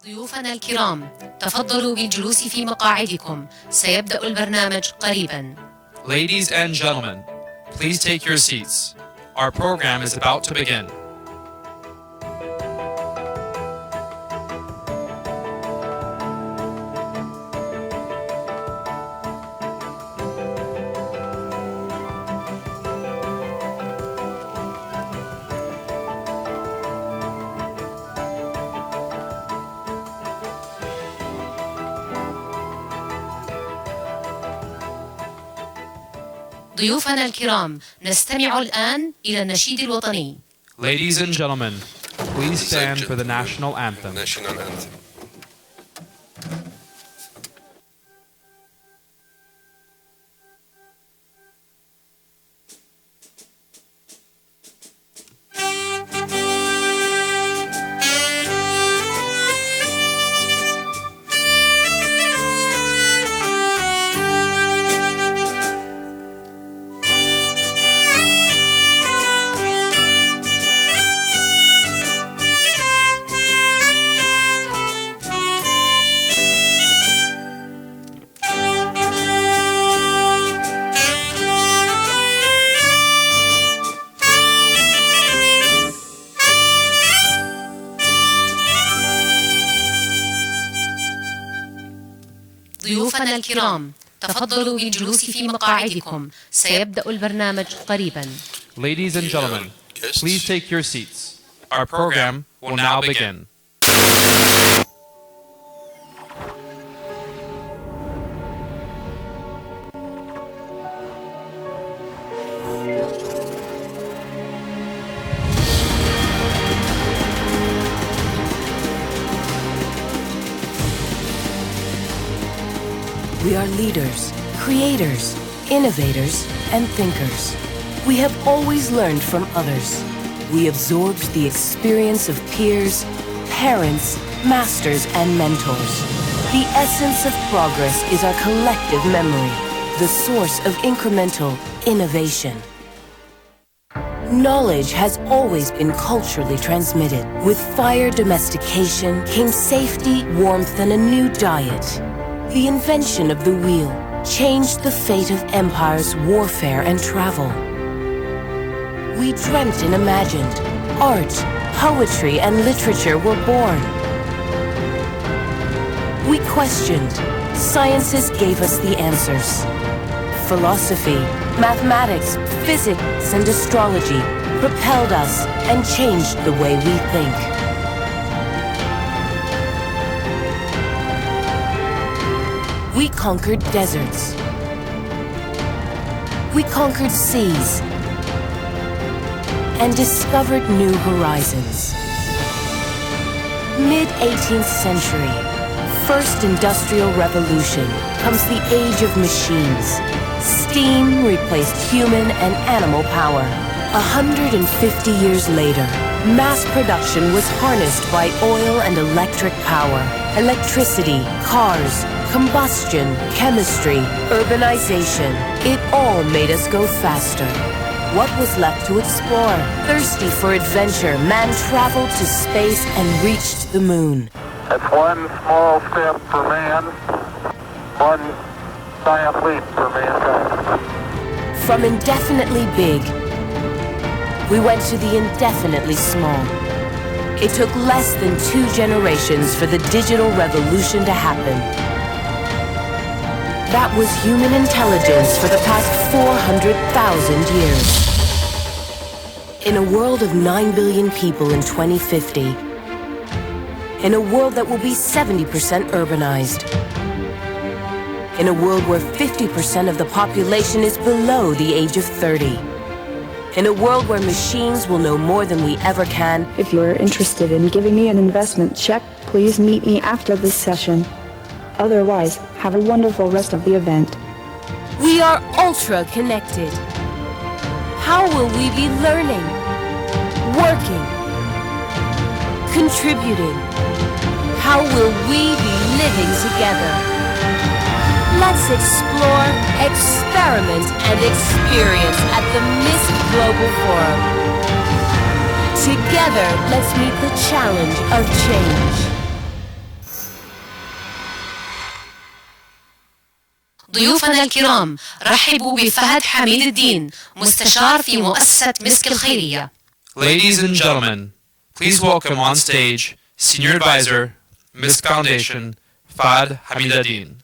ضيوفنا الكرام، تفضلوا بالجلوس في مقاعدكم. سيبدأ البرنامج قريباً. Ladies and gentlemen, please take your seats. Our program is about to begin. ضيوفنا الكرام، نستمع الآن إلى النشيد الوطني. Ladies and gentlemen, please stand for the National Anthem. National Anthem. ضيوفنا الكرام، تفضلوا بالجلوس في مقاعدكم. سيبدأ البرنامج قريباً. Ladies and gentlemen, please take your seats. Our program will now begin. We are leaders, creators, innovators, and thinkers. We have always learned from others. We absorbed the experience of peers, parents, masters, and mentors. The essence of progress is our collective memory, the source of incremental innovation. Knowledge has always been culturally transmitted. With fire domestication came safety, warmth, and a new diet. The invention of the wheel changed the fate of empires, warfare, and travel. We dreamt and imagined. Art, poetry, and literature were born. We questioned. Sciences gave us the answers. Philosophy, mathematics, physics, and astrology propelled us and changed the way we think. We conquered deserts. We conquered seas and discovered new horizons. Mid-18th century, first industrial revolution, comes the age of machines. Steam replaced human and animal power. 150 years later, mass production was harnessed by oil and electric power. Electricity, cars, combustion, chemistry, urbanization. It all made us go faster. What was left to explore? Thirsty for adventure, man traveled to space and reached the moon. That's one small step for man, one giant leap for mankind. From indefinitely big, we went to the indefinitely small. It took less than 2 generations for the digital revolution to happen. That was human intelligence for the past 400,000 years. In a world of 9 billion people in 2050, in a world that will be 70% urbanized, in a world where 50% of the population is below the age of 30, in a world where machines will know more than we ever can. If you're interested in giving me an investment check, please meet me after this session. Otherwise, have a wonderful rest of the event. We are ultra connected. How will we be learning, working, contributing? How will we be living together? Let's explore, experiment, and experience at the Misk Global Forum. Together, let's meet the challenge of change. ضيوفنا الكرام، رحبوا بفهد حميد الدين، مستشار في مؤسسة مسك الخيرية. Ladies and gentlemen, please welcome on stage Senior Advisor, Misk Foundation, Fahd Hamiduddin.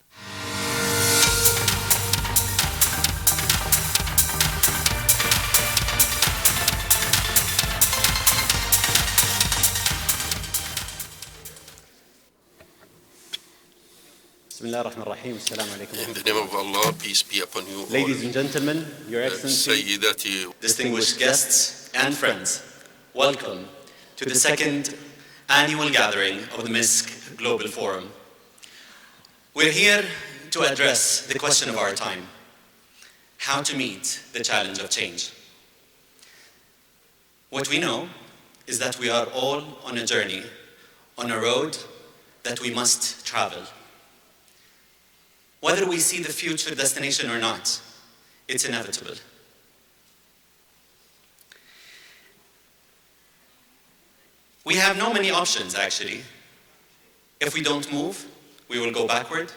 Bismillah ar-Rahman ar-Rahim. Assalamu alaikum. In the name of Allah, peace be upon you. Ladies and gentlemen, Your Excellency, Sayyidati, distinguished guests and friends, welcome to the second annual gathering of the Misk Global Forum. We're here to address the question of our time: how to meet the challenge of change. What we know is that we are all on a journey, on a road that we must travel. Whether we see the future destination or not, it's inevitable. We have no many options, actually. If we don't move, we will go backward.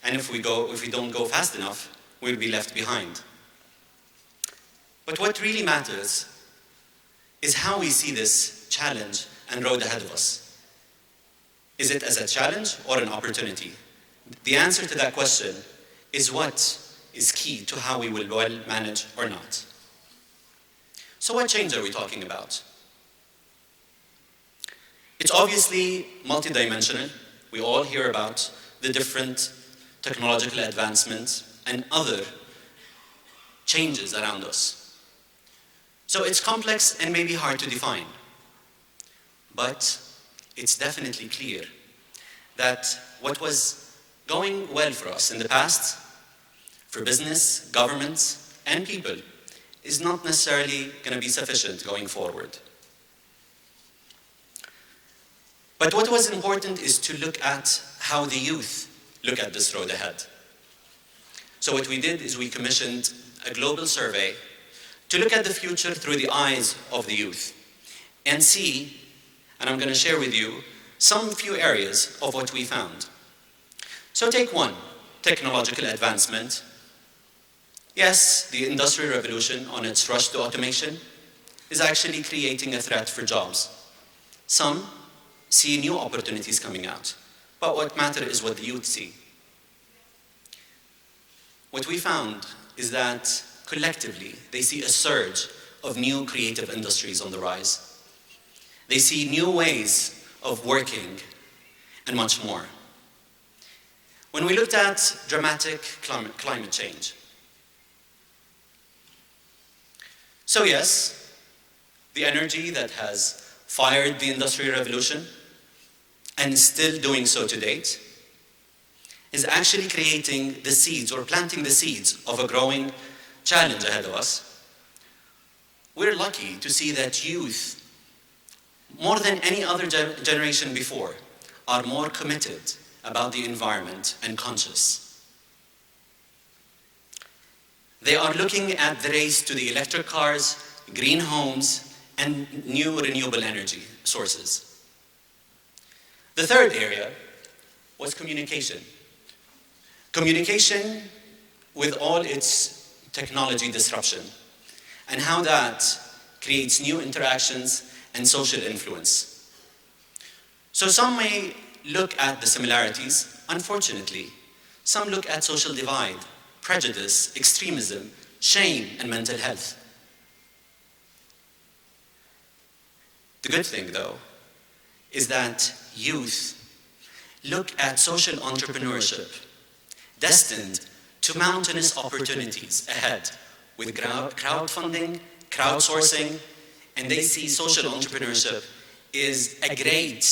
And if we don't go fast enough, we'll be left behind. But what really matters is how we see this challenge and road ahead of us. Is it as a challenge or an opportunity? The answer to that question is what is key to how we will well manage or not. So what change are we talking about? It's obviously multidimensional. We all hear about the different technological advancements and other changes around us. So it's complex and maybe hard to define. But it's definitely clear that what was going well for us in the past, for business, governments, and people, is not necessarily going to be sufficient going forward. But what was important is to look at how the youth look at this road ahead. So what we did is we commissioned a global survey to look at the future through the eyes of the youth and see, and I'm going to share with you some few areas of what we found. So take one, technological advancement. Yes, the Industrial Revolution on its rush to automation is actually creating a threat for jobs. Some see new opportunities coming out, but what matters is what the youth see. What we found is that collectively, they see a surge of new creative industries on the rise. They see new ways of working and much more. When we looked at dramatic climate change, so yes, the energy that has fired the Industrial Revolution and is still doing so to date is actually creating the seeds or planting the seeds of a growing challenge ahead of us. We're lucky to see that youth, more than any other generation before, are more committed about the environment and conscious. They are looking at the race to the electric cars, green homes, and new renewable energy sources. The third area was communication. Communication with all its technology disruption and how that creates new interactions and social influence. So some may look at the similarities, unfortunately. Some look at social divide, prejudice, extremism, shame, and mental health. The good thing, though, is that youth look at social entrepreneurship, destined to mountainous opportunities ahead with crowdfunding, crowdsourcing, and they see social entrepreneurship is a great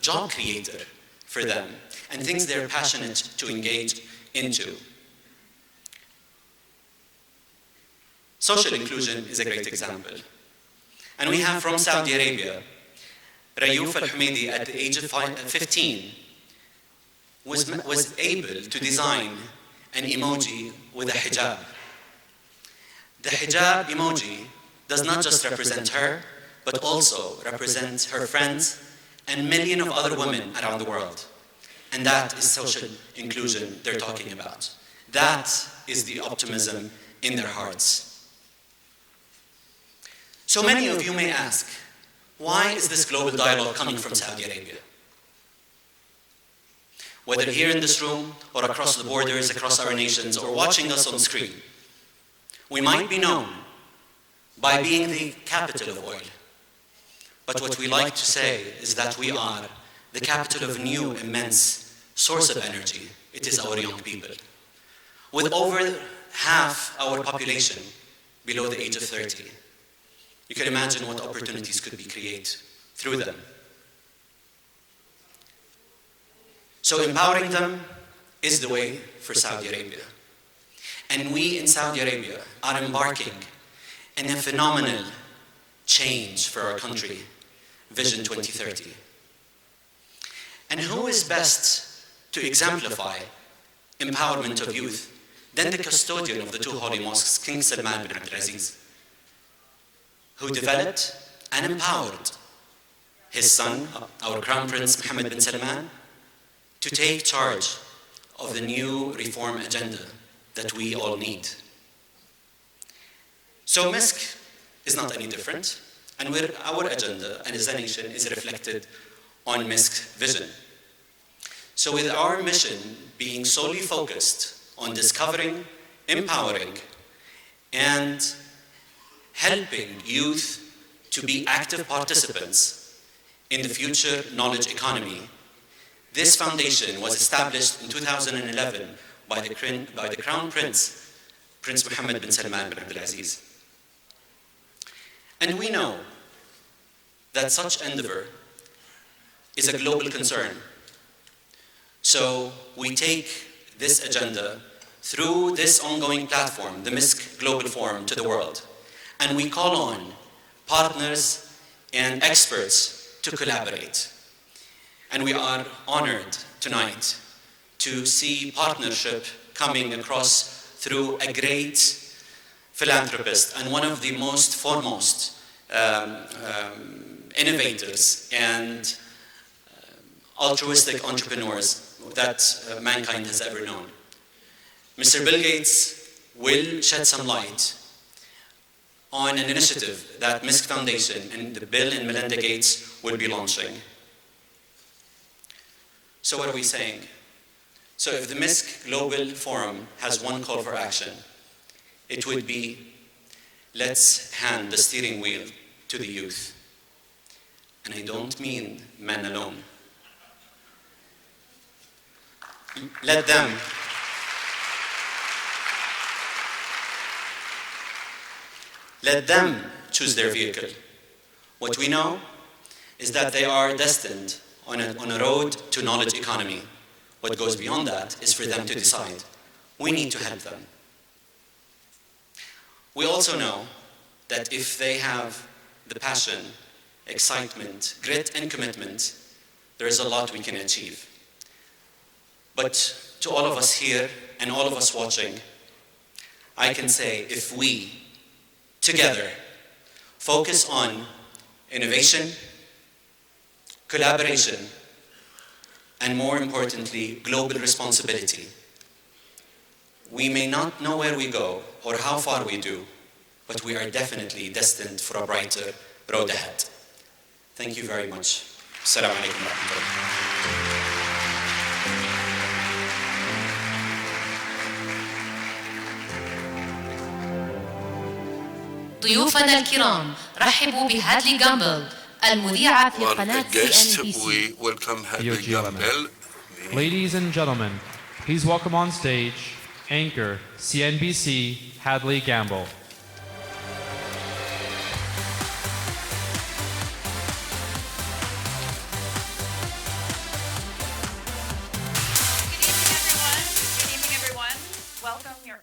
job creator for them and things they're passionate to engage into. Social inclusion is a great example. And we have from Saudi Arabia, Rayouf Al-Humidi at the age of 15 was able to design an emoji with a hijab. The hijab emoji does not just represent her, but also represents her friends and millions of other women around the world. And that is social inclusion they're talking about. That is the optimism in their hearts. So many of you may ask, why is this global dialogue coming from Saudi Arabia? Whether here in this room or across the borders, across our nations, or watching us on screen, we might be known by being the capital of oil. But what we like to say is that we are the capital of a new, immense source of energy. It is our young people. With over half our population below the age of 30, you can imagine what opportunities could be created through them. So empowering them is the way for Saudi Arabia. And we in Saudi Arabia are embarking in a phenomenal change for our country, Vision 2030. And who is best to exemplify empowerment of youth than the custodian of the two holy mosques, King Salman bin Abdulaziz, who developed and empowered his son, our Crown Prince Mohammed bin Salman, to take charge of the new reform agenda that we all need. So Misk is not any different, and our agenda and as a nation is reflected on Misk's vision. So with our mission being solely focused on discovering, empowering, and helping youth to be active participants in the future knowledge economy, this foundation was established in 2011 by the Crown Prince, Prince Mohammed bin Salman bin Abdulaziz. And we know that such endeavor is a global concern. So we take this agenda through this ongoing platform, the Misk Global Forum, to the world. And we call on partners and experts to collaborate. And we are honored tonight to see partnership coming across through a great philanthropist and one of the most foremost innovators and altruistic entrepreneurs that mankind has ever known. Mr. Bill Gates will shed some light on an initiative that Misk Foundation and the Bill and Melinda Gates will be launching. So what are we saying? So if the Misk Global Forum has one call for action, it would be, let's hand the steering wheel to the youth. And I don't mean men alone. Let them choose their vehicle. What we know is that they are destined on a road to knowledge economy. What goes beyond that is for them to decide. We need to help them. We also know that if they have the passion, excitement, grit, and commitment, there is a lot we can achieve. But to all of us here and all of us watching, I can say if we, together, focus on innovation, collaboration, and more importantly, global responsibility, we may not know where we go or how far we do, but we are definitely destined for a brighter road ahead. Thank you very much. Assalamu alaikum wa rahmatullah. ضيوفنا الكرام رحبوا بهادلي جامبل المذيعة في قناة CNBC. We welcome Hadley Campbell. Ladies and gentlemen, please welcome on stage anchor CNBC Hadley Gamble.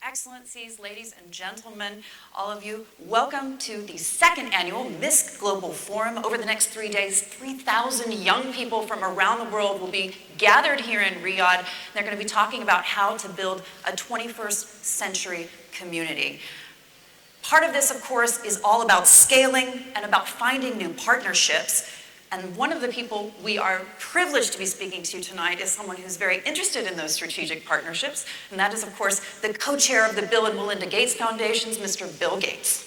Excellencies, ladies and gentlemen, all of you, welcome to the second annual Misk Global Forum. Over the next 3 days, 3,000 young people from around the world will be gathered here in Riyadh. They're going to be talking about how to build a 21st century community. Part of this, of course, is all about scaling and about finding new partnerships. And one of the people we are privileged to be speaking to tonight is someone who's very interested in those strategic partnerships, and that is, of course, the co-chair of the Bill and Melinda Gates Foundations, Mr. Bill Gates.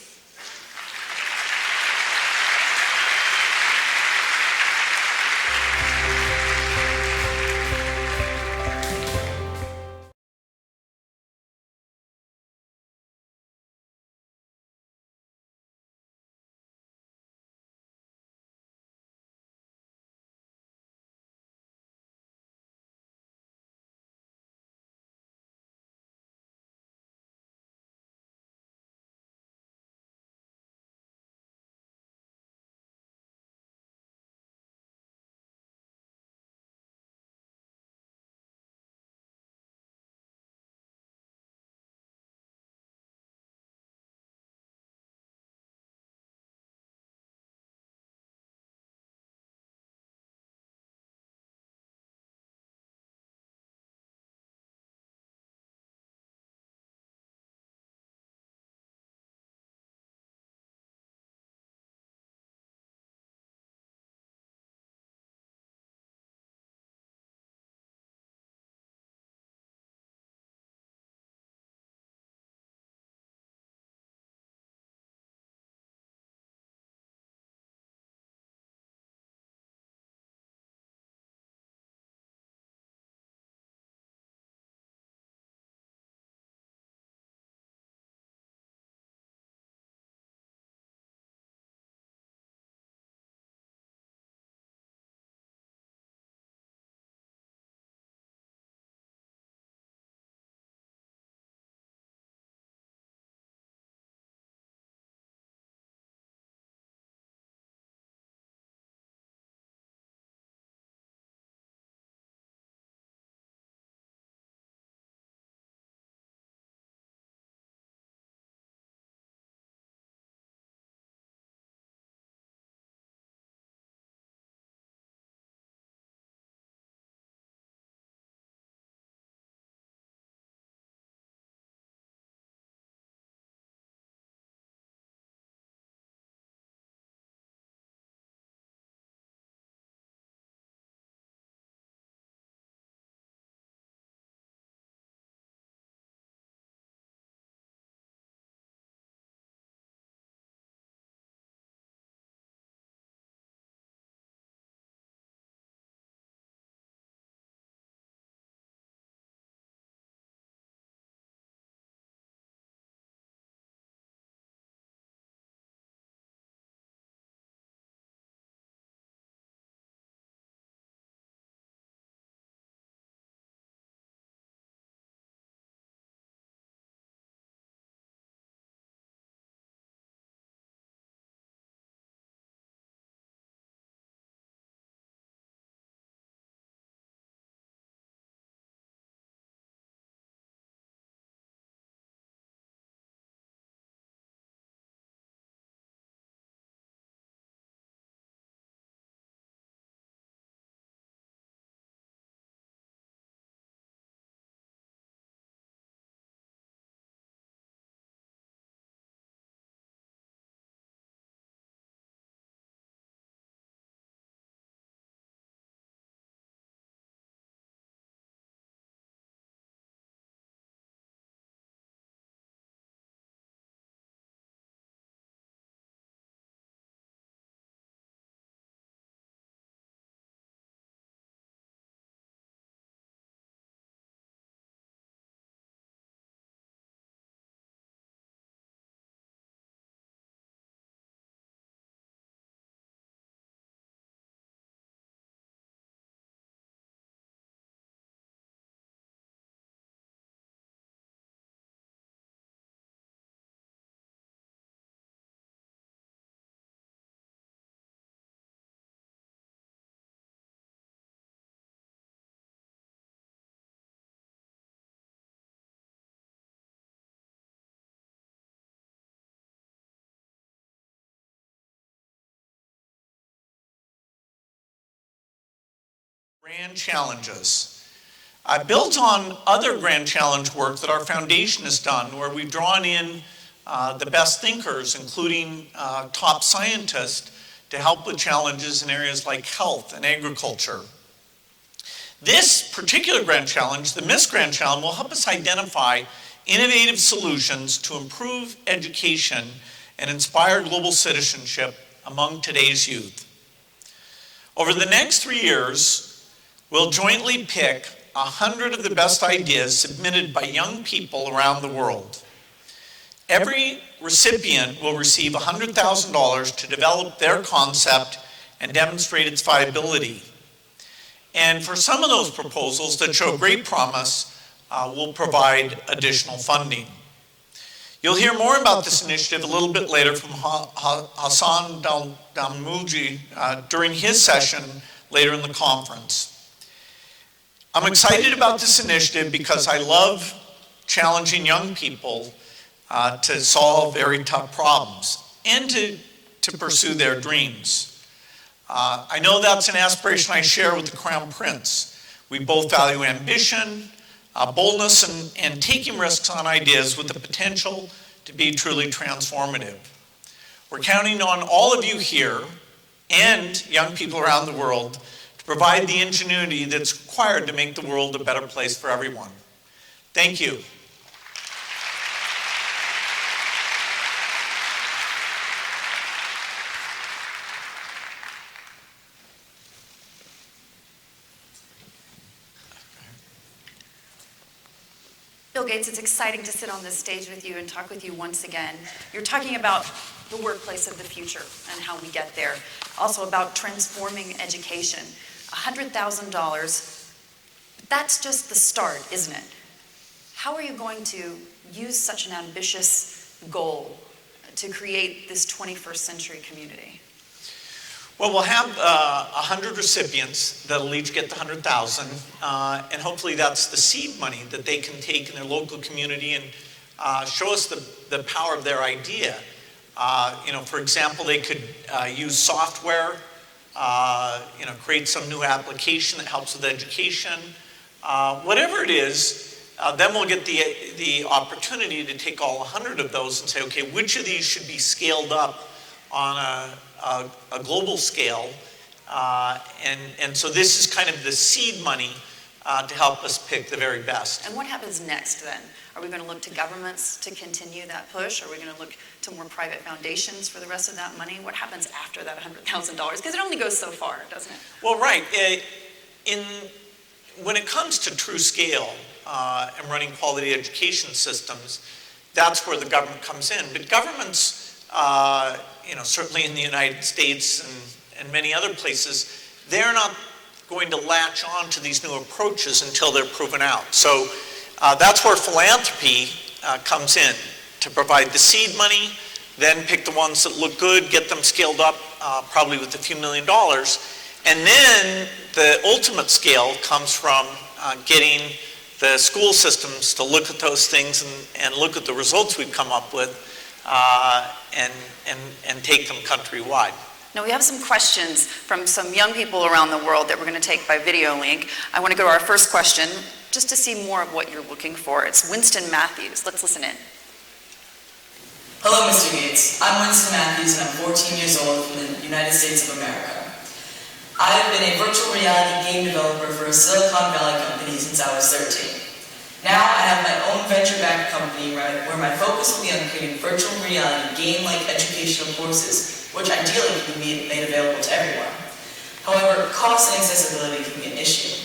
Grand challenges. Built on other grand challenge work that our foundation has done, where we've drawn in the best thinkers, including top scientists, to help with challenges in areas like health and agriculture. This particular Grand Challenge, the Misk Grand Challenge, will help us identify innovative solutions to improve education and inspire global citizenship among today's youth. Over the next 3 years, we'll jointly pick 100 of the best ideas submitted by young people around the world. Every recipient will receive $100,000 to develop their concept and demonstrate its viability. And for some of those proposals that show great promise, we'll provide additional funding. You'll hear more about this initiative a little bit later from Hassan Dalmouji during his session later in the conference. I'm excited about this initiative because I love challenging young people to solve very tough problems and to pursue their dreams. I know that's an aspiration I share with the Crown Prince. We both value ambition, boldness, and taking risks on ideas with the potential to be truly transformative. We're counting on all of you here and young people around the world to provide the ingenuity that's required to make the world a better place for everyone. Thank you. Bill Gates, it's exciting to sit on this stage with you and talk with you once again. You're talking about the workplace of the future and how we get there. Also about transforming education. $100,000, that's just the start, isn't it? How are you going to use such an ambitious goal to create this 21st century community? Well, we'll have 100 recipients that'll each get the $100,000, and hopefully that's the seed money that they can take in their local community and show us the power of their idea. For example, they could use software, create some new application that helps with education. Whatever it is, then we'll get the opportunity to take all 100 of those and say, okay, which of these should be scaled up on a global scale, and so this is kind of the seed money to help us pick the very best. And what happens next then? Are we going to look to governments to continue that push? Are we going to look to more private foundations for the rest of that money? What happens after that $100,000? Because it only goes so far, doesn't it? Well, right. When it comes to true scale and running quality education systems, that's where the government comes in. But governments, certainly in the United States and many other places, they're not going to latch on to these new approaches until they're proven out. So that's where philanthropy comes in, to provide the seed money, then pick the ones that look good, get them scaled up, probably with a few $1 million. And then the ultimate scale comes from getting the school systems to look at those things and look at the results we've come up with and take them countrywide. Now we have some questions from some young people around the world that we're going to take by video link. I want to go to our first question just to see more of what you're looking for. It's Winston Matthews. Let's listen in. Hello, Mr. Gates. I'm Winston Matthews and I'm 14 years old from the United States of America. I've been a virtual reality game developer for a Silicon Valley company since I was 13. Now I have my own venture-backed company where my focus will be on creating virtual reality game-like educational courses, which ideally can be made available to everyone. However, cost and accessibility can be an issue.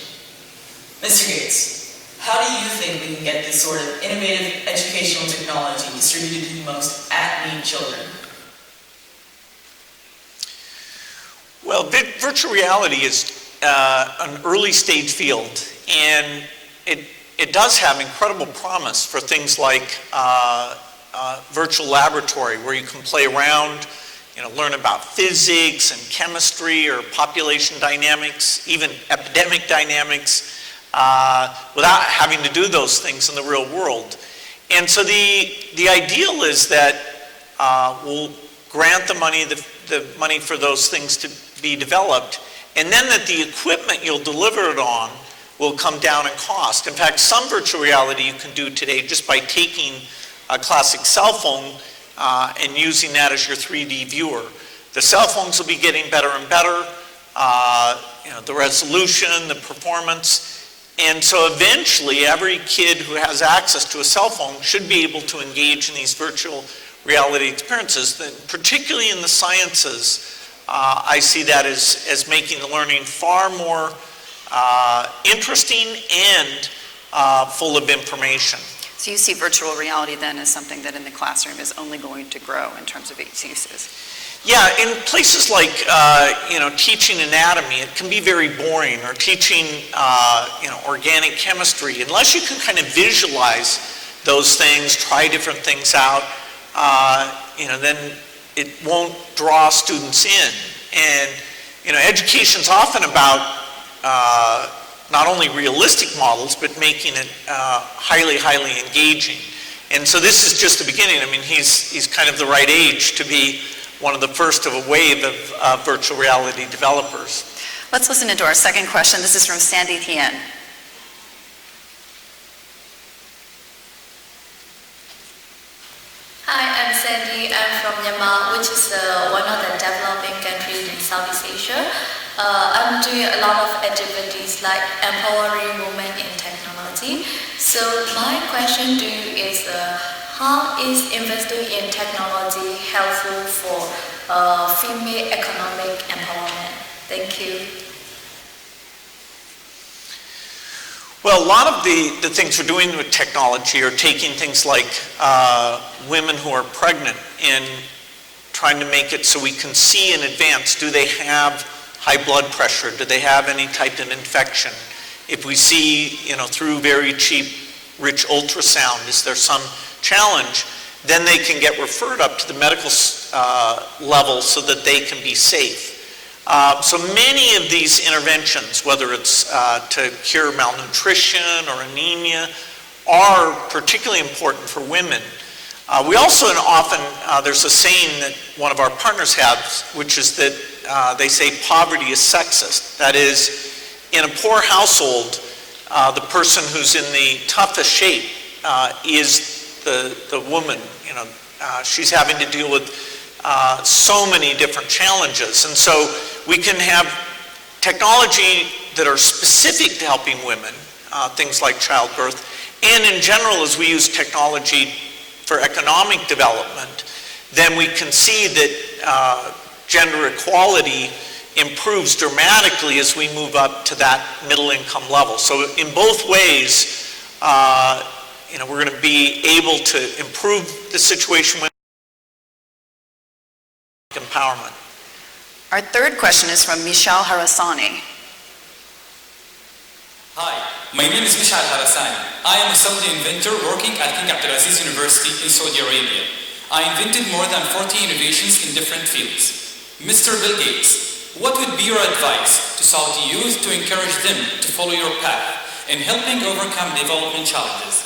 Mr. Gates, how do you think we can get this sort of innovative educational technology distributed to the most at-need children? Well, virtual reality is an early stage field, and it does have incredible promise for things like virtual laboratory, where you can play around, learn about physics and chemistry or population dynamics, even epidemic dynamics, without having to do those things in the real world. And so the ideal is that we'll grant the money for those things to be developed, and then that the equipment you'll deliver it on will come down in cost. In fact, some virtual reality you can do today just by taking a classic cell phone and using that as your 3D viewer. The cell phones will be getting better and better, the resolution, the performance. And so eventually every kid who has access to a cell phone should be able to engage in these virtual reality experiences. Particularly in the sciences, I see that as making the learning far more interesting and full of information. So you see virtual reality then as something that in the classroom is only going to grow in terms of its uses? Yeah, in places like, teaching anatomy, it can be very boring, or teaching, organic chemistry. Unless you can kind of visualize those things, try different things out, then it won't draw students in. And, education's often about not only realistic models, but making it highly, highly engaging. And so this is just the beginning. I mean, he's kind of the right age to be one of the first of a wave of virtual reality developers. Let's listen into our second question. This is from Sandy Tien. Hi, I'm Sandy. I'm from Myanmar, which is one of the developing countries in Southeast Asia. I'm doing a lot of activities like empowering women in technology. So my question to you is, how is investing in technology helpful for female economic empowerment? Thank you. Well, a lot of the things we're doing with technology are taking things like women who are pregnant and trying to make it so we can see in advance, do they have high blood pressure? Do they have any type of infection? If we see, through very cheap, rich ultrasound, is there some challenge? Then they can get referred up to the medical level so that they can be safe. So many of these interventions, whether it's to cure malnutrition or anemia, are particularly important for women. We also often, there's a saying that one of our partners has, which is that they say poverty is sexist. That is, in a poor household, the person who's in the toughest shape is the woman. She's having to deal with so many different challenges. And so we can have technology that are specific to helping women, things like childbirth, and in general, as we use technology for economic development, then we can see that gender equality improves dramatically as we move up to that middle income level. So in both ways, we're going to be able to improve the situation with empowerment. Our third question is from Mishal Harasani. Hi, my name is Mishal Harasani. I am a Saudi inventor working at King Abdulaziz University in Saudi Arabia. I invented more than 40 innovations in different fields. Mr. Bill Gates, what would be your advice to Saudi youth to encourage them to follow your path in helping overcome development challenges?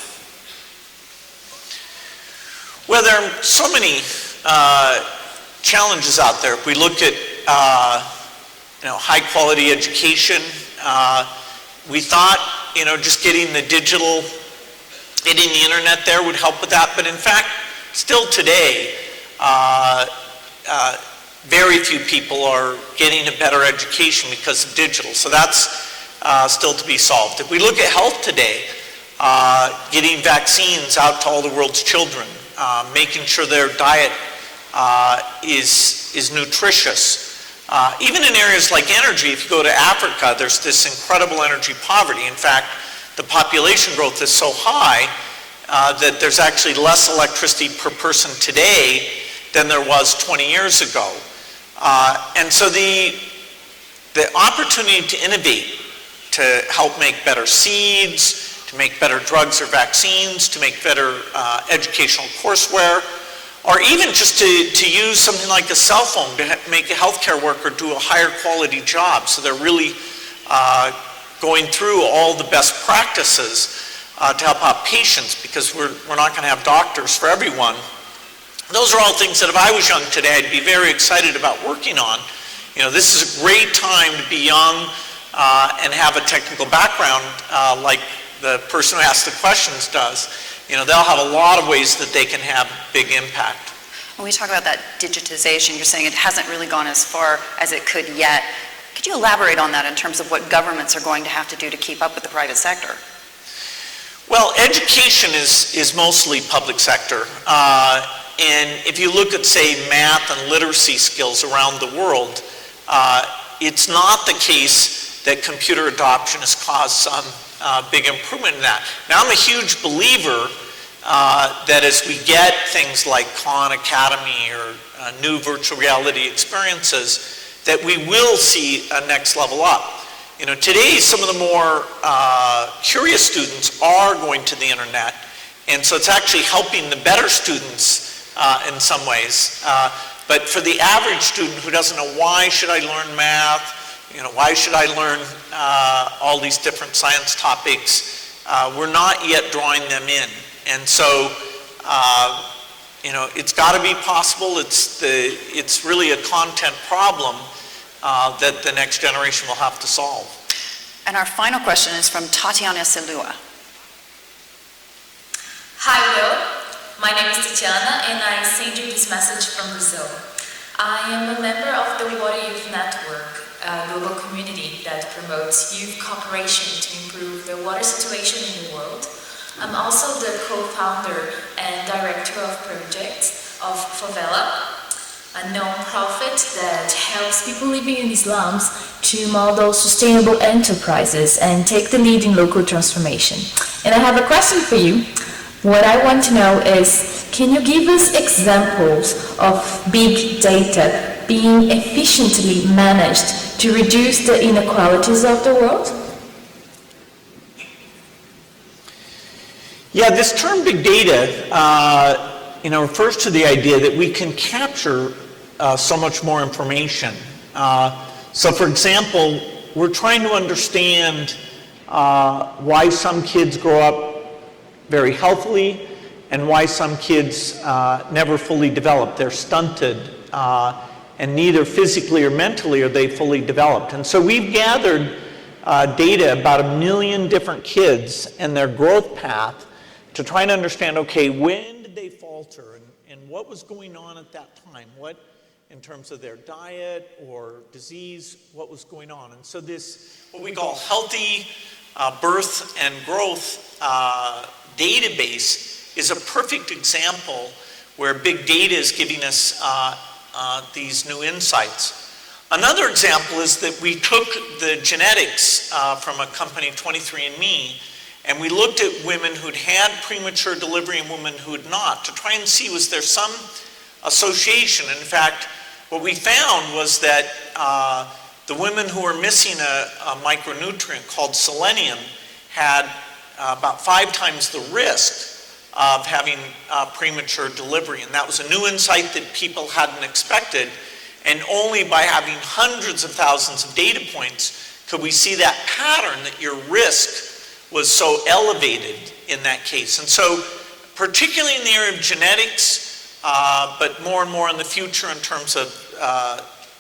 Well, there are so many challenges out there. If we look at high quality education, we thought just getting the internet there would help with that, but in fact still today very few people are getting a better education because of digital, so that's still to be solved. If we look at health today, getting vaccines out to all the world's children, making sure their diet is nutritious. Even in areas like energy, if you go to Africa, there's this incredible energy poverty. In fact, the population growth is so high that there's actually less electricity per person today than there was 20 years ago. And so the opportunity to innovate, to help make better seeds, to make better drugs or vaccines, to make better educational courseware, or even just to use something like a cell phone to make a healthcare worker do a higher quality job. So they're really going through all the best practices to help out patients, because we're not going to have doctors for everyone. Those are all things that if I was young today, I'd be very excited about working on. This is a great time to be young and have a technical background like the person who asked the questions does. They'll have a lot of ways that they can have big impact. When we talk about that digitization, you're saying it hasn't really gone as far as it could yet. Could you elaborate on that in terms of what governments are going to have to do to keep up with the private sector? Well, education is mostly public sector. And if you look at, say, math and literacy skills around the world, it's not the case that computer adoption has caused some big improvement in that. Now, I'm a huge believer that as we get things like Khan Academy or new virtual reality experiences, that we will see a next level up. You know, today some of the more curious students are going to the internet, and so it's actually helping the better students in some ways. But for the average student who doesn't know, why should I learn math? You know, why should I learn all these different science topics? We're not yet drawing them in. And so, you know, it's got to be possible. It's really a content problem that the next generation will have to solve. And our final question is from Tatiana Selua. Hi, Will. My name is Tatiana, and I send you this message from Brazil. I am a member of the Water Youth Network, a global community that promotes youth cooperation to improve the water situation in the world. I'm also the co-founder and director of projects of Favela, a non-profit that helps people living in the slums to model sustainable enterprises and take the lead in local transformation. And I have a question for you. What I want to know is, can you give us examples of big data being efficiently managed to reduce the inequalities of the world? Yeah, this term big data, refers to the idea that we can capture so much more information. So for example, we're trying to understand why some kids grow up very healthily and why some kids never fully develop. They're stunted, and neither physically or mentally are they fully developed. And so we've gathered data about 1 million different kids and their growth path to try and understand, okay, when did they falter and what was going on at that time? What, in terms of their diet or disease, what was going on? And so this, what we call healthy birth and growth database is a perfect example where big data is giving us these new insights. Another example is that we took the genetics from a company, 23andMe, and we looked at women who'd had premature delivery and women who had not to try and see, was there some association. In fact, what we found was that the women who were missing a micronutrient called selenium had about 5 times the risk of having premature delivery. And that was a new insight that people hadn't expected. And only by having hundreds of thousands of data points could we see that pattern that your risk was so elevated in that case. And so, particularly in the area of genetics, but more and more in the future in terms of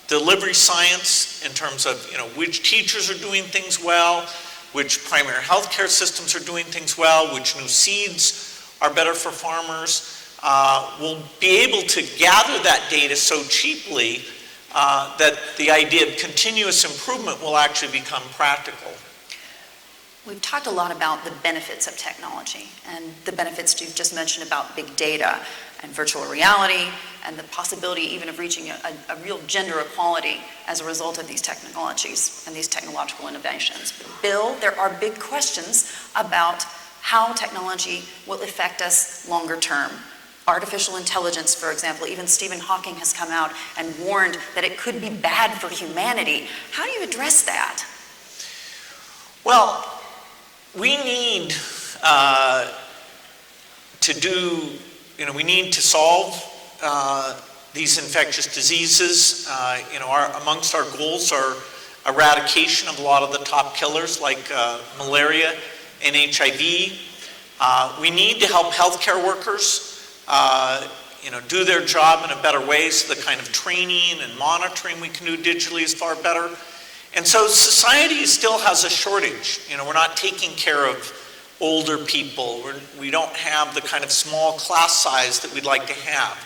delivery science, in terms of which teachers are doing things well, which primary healthcare systems are doing things well, which new seeds are better for farmers, we'll be able to gather that data so cheaply that the idea of continuous improvement will actually become practical. We've talked a lot about the benefits of technology and the benefits you've just mentioned about big data and virtual reality and the possibility even of reaching a real gender equality as a result of these technologies and these technological innovations. But Bill, there are big questions about how technology will affect us longer term. Artificial intelligence, for example, even Stephen Hawking has come out and warned that it could be bad for humanity. How do you address that? Well, we need we need to solve these infectious diseases. Amongst our goals are eradication of a lot of the top killers like malaria and HIV. We need to help healthcare workers do their job in a better way, so the kind of training and monitoring we can do digitally is far better. And so society still has a shortage. We're not taking care of older people. We don't have the kind of small class size that we'd like to have.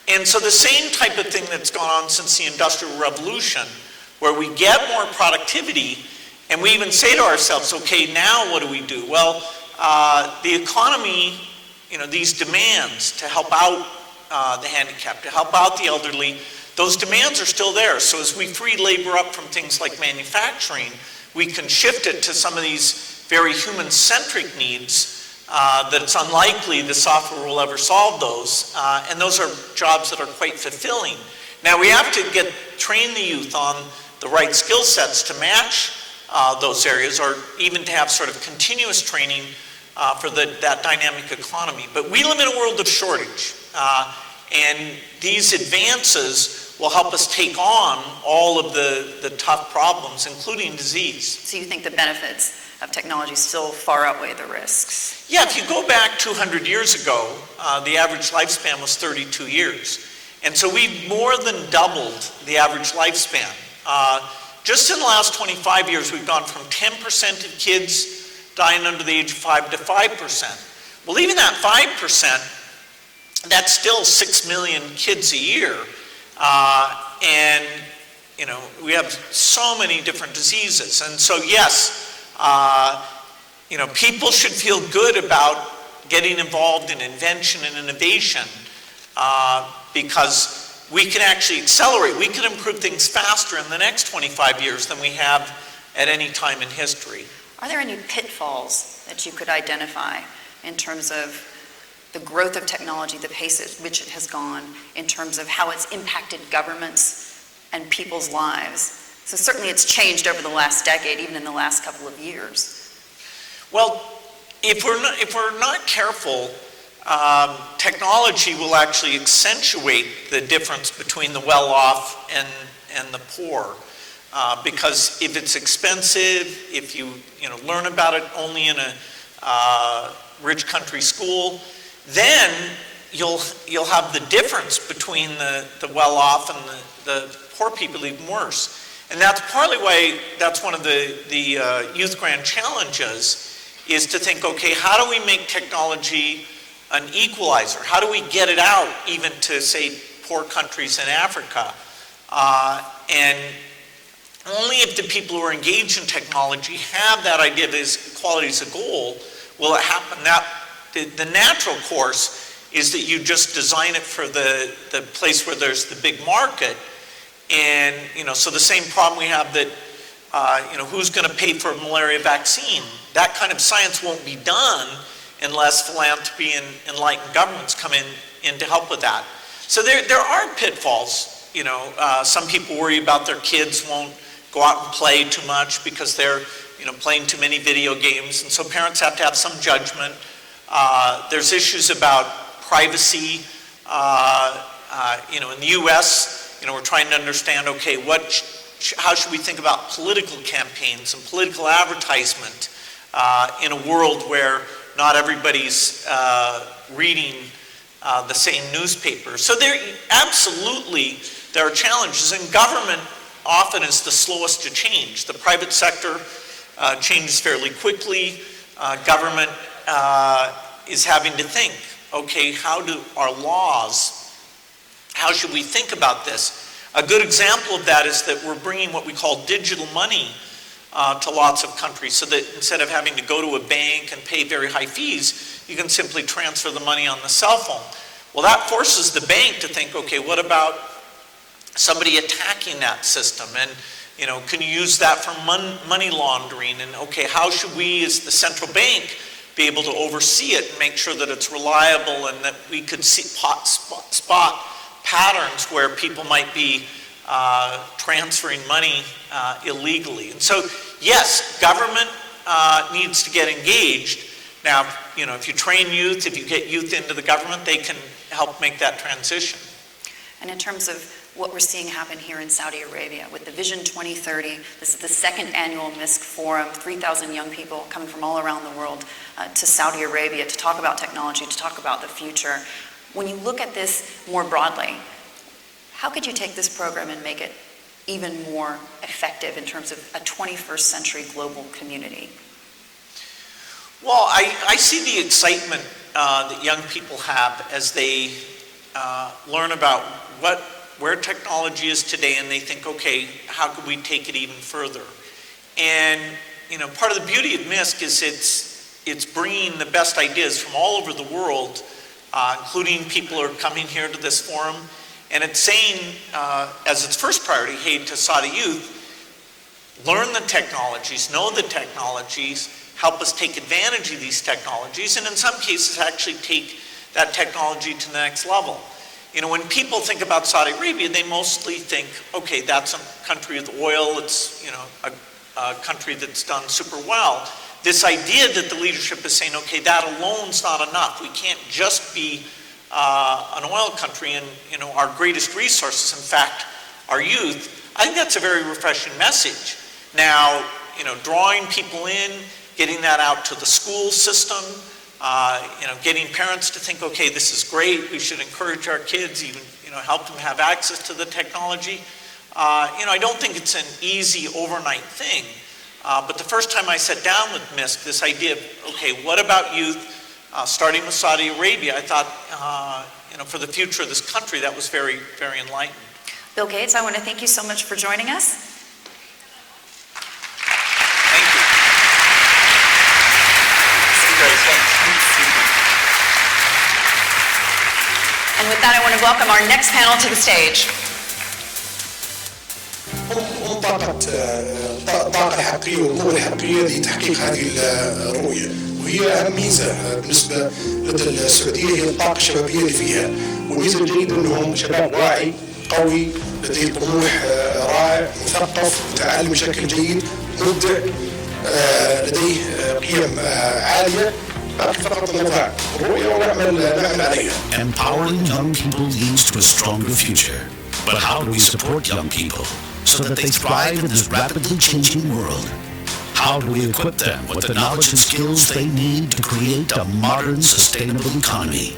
And so the same type of thing that's gone on since the Industrial Revolution, where we get more productivity, and we even say to ourselves, okay, now what do we do? Well, the economy, these demands to help out the handicapped, to help out the elderly, those demands are still there. So as we free labor up from things like manufacturing, we can shift it to some of these very human-centric needs that it's unlikely the software will ever solve those. And those are jobs that are quite fulfilling. Now we have to train the youth on the right skill sets to match those areas, or even to have sort of continuous training for that dynamic economy. But we live in a world of shortage. And these advances will help us take on all of the tough problems, including disease. So you think the benefits of technology still far outweigh the risks? Yeah, if you go back 200 years ago, the average lifespan was 32 years. And so we've more than doubled the average lifespan. Just in the last 25 years, we've gone from 10% of kids dying under the age of 5 to 5%. Well, even that 5%, that's still 6 million kids a year. And, we have so many different diseases. And so, yes, people should feel good about getting involved in invention and innovation because we can actually accelerate. We can improve things faster in the next 25 years than we have at any time in history. Are there any pitfalls that you could identify in terms of the growth of technology, the pace at which it has gone, in terms of how it's impacted governments and people's lives? So certainly it's changed over the last decade, even in the last couple of years. Well, if we're not careful, technology will actually accentuate the difference between the well-off and the poor. Because if it's expensive, if you learn about it only in a rich country school, then you'll have the difference between the well-off and the poor people even worse. And that's partly why that's one of the Youth Grant challenges, is to think, okay, how do we make technology an equalizer? How do we get it out even to, say, poor countries in Africa? And only if the people who are engaged in technology have that idea of equality as a goal will it happen. Now, the natural course is that you just design it for the place where there's the big market. And, so the same problem we have that, who's going to pay for a malaria vaccine? That kind of science won't be done unless philanthropy and enlightened governments come in to help with that. So there are pitfalls. Some people worry about their kids won't go out and play too much because they're, playing too many video games. And so parents have to have some judgment. There's issues about privacy. In the U.S., we're trying to understand, okay, how should we think about political campaigns and political advertisement in a world where not everybody's reading the same newspaper. So there are challenges, and government often is the slowest to change. The private sector changes fairly quickly. Government is having to think, okay, how should we think about this? A good example of that is that we're bringing what we call digital money to lots of countries, so that instead of having to go to a bank and pay very high fees, you can simply transfer the money on the cell phone. Well, that forces the bank to think, okay, what about somebody attacking that system? And, can you use that for money laundering? And, okay, how should we as the central bank be able to oversee it and make sure that it's reliable and that we could spot patterns where people might be transferring money illegally? And so, yes, government needs to get engaged. Now, if you train youth, if you get youth into the government, they can help make that transition. And in terms of what we're seeing happen here in Saudi Arabia with the Vision 2030, this is the second annual Misk Forum, 3,000 young people coming from all around the world to Saudi Arabia to talk about technology, to talk about the future. When you look at this more broadly, how could you take this program and make it even more effective in terms of a 21st century global community? Well, I see the excitement that young people have as they learn about where technology is today, and they think, okay, how could we take it even further? And part of the beauty of Misk is it's bringing the best ideas from all over the world, including people who are coming here to this forum, and it's saying as its first priority, hey, to Saudi youth, learn the technologies, know the technologies, help us take advantage of these technologies, and in some cases actually take that technology to the next level. When people think about Saudi Arabia, they mostly think, okay, that's a country with oil, it's a country that's done super well. This idea that the leadership is saying, okay, that alone's not enough. We can't just be an oil country and our greatest resources, in fact, our youth. I think that's a very refreshing message. Now, drawing people in, getting that out to the school system, getting parents to think, okay, this is great, we should encourage our kids, even, help them have access to the technology. I don't think it's an easy overnight thing, but the first time I sat down with Misk, this idea of, okay, what about youth, starting with Saudi Arabia, I thought, for the future of this country, that was very, very enlightening. Bill Gates, I want to thank you so much for joining us. And with that, I want to welcome our next panel to the stage. هم فقط طاقة حقيقية وقوة حقيقية لتحقيق هذه الرؤية، وهي أهم ميزة بالنسبة لدى السعودية هي الطاقة الشبابية اللي فيها، والميزة الجيدة أنهم شباب واعي قوي لديه طموح رائع مثقف متعلم بشكل جيد مبدع لديه قيم عالية. Empowering young people leads to a stronger future. But how do we support young people so that they thrive in this rapidly changing world? How do we equip them with the knowledge and skills they need to create a modern, sustainable economy?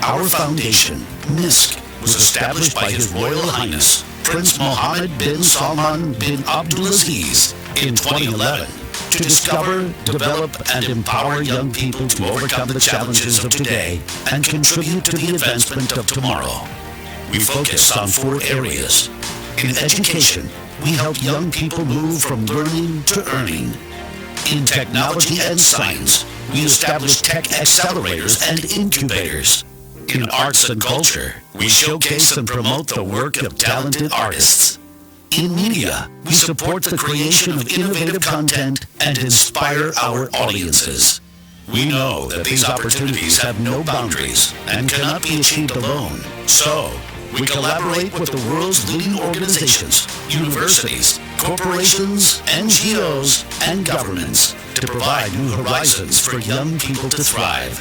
Our foundation, Misk, was established by His Royal Highness, Prince Mohammed bin Salman bin Abdulaziz, in 2011. To discover, develop, and empower young people to overcome the challenges of today and contribute to the advancement of tomorrow. We focus on 4 areas. In education, we help young people move from learning to earning. In technology and science, we establish tech accelerators and incubators. In arts and culture, we showcase and promote the work of talented artists. In media, we support the creation of innovative content and inspire our audiences. We know that these opportunities have no boundaries and cannot be achieved alone. So, we collaborate with the world's leading organizations, universities, corporations, NGOs, and governments to provide new horizons for young people to thrive.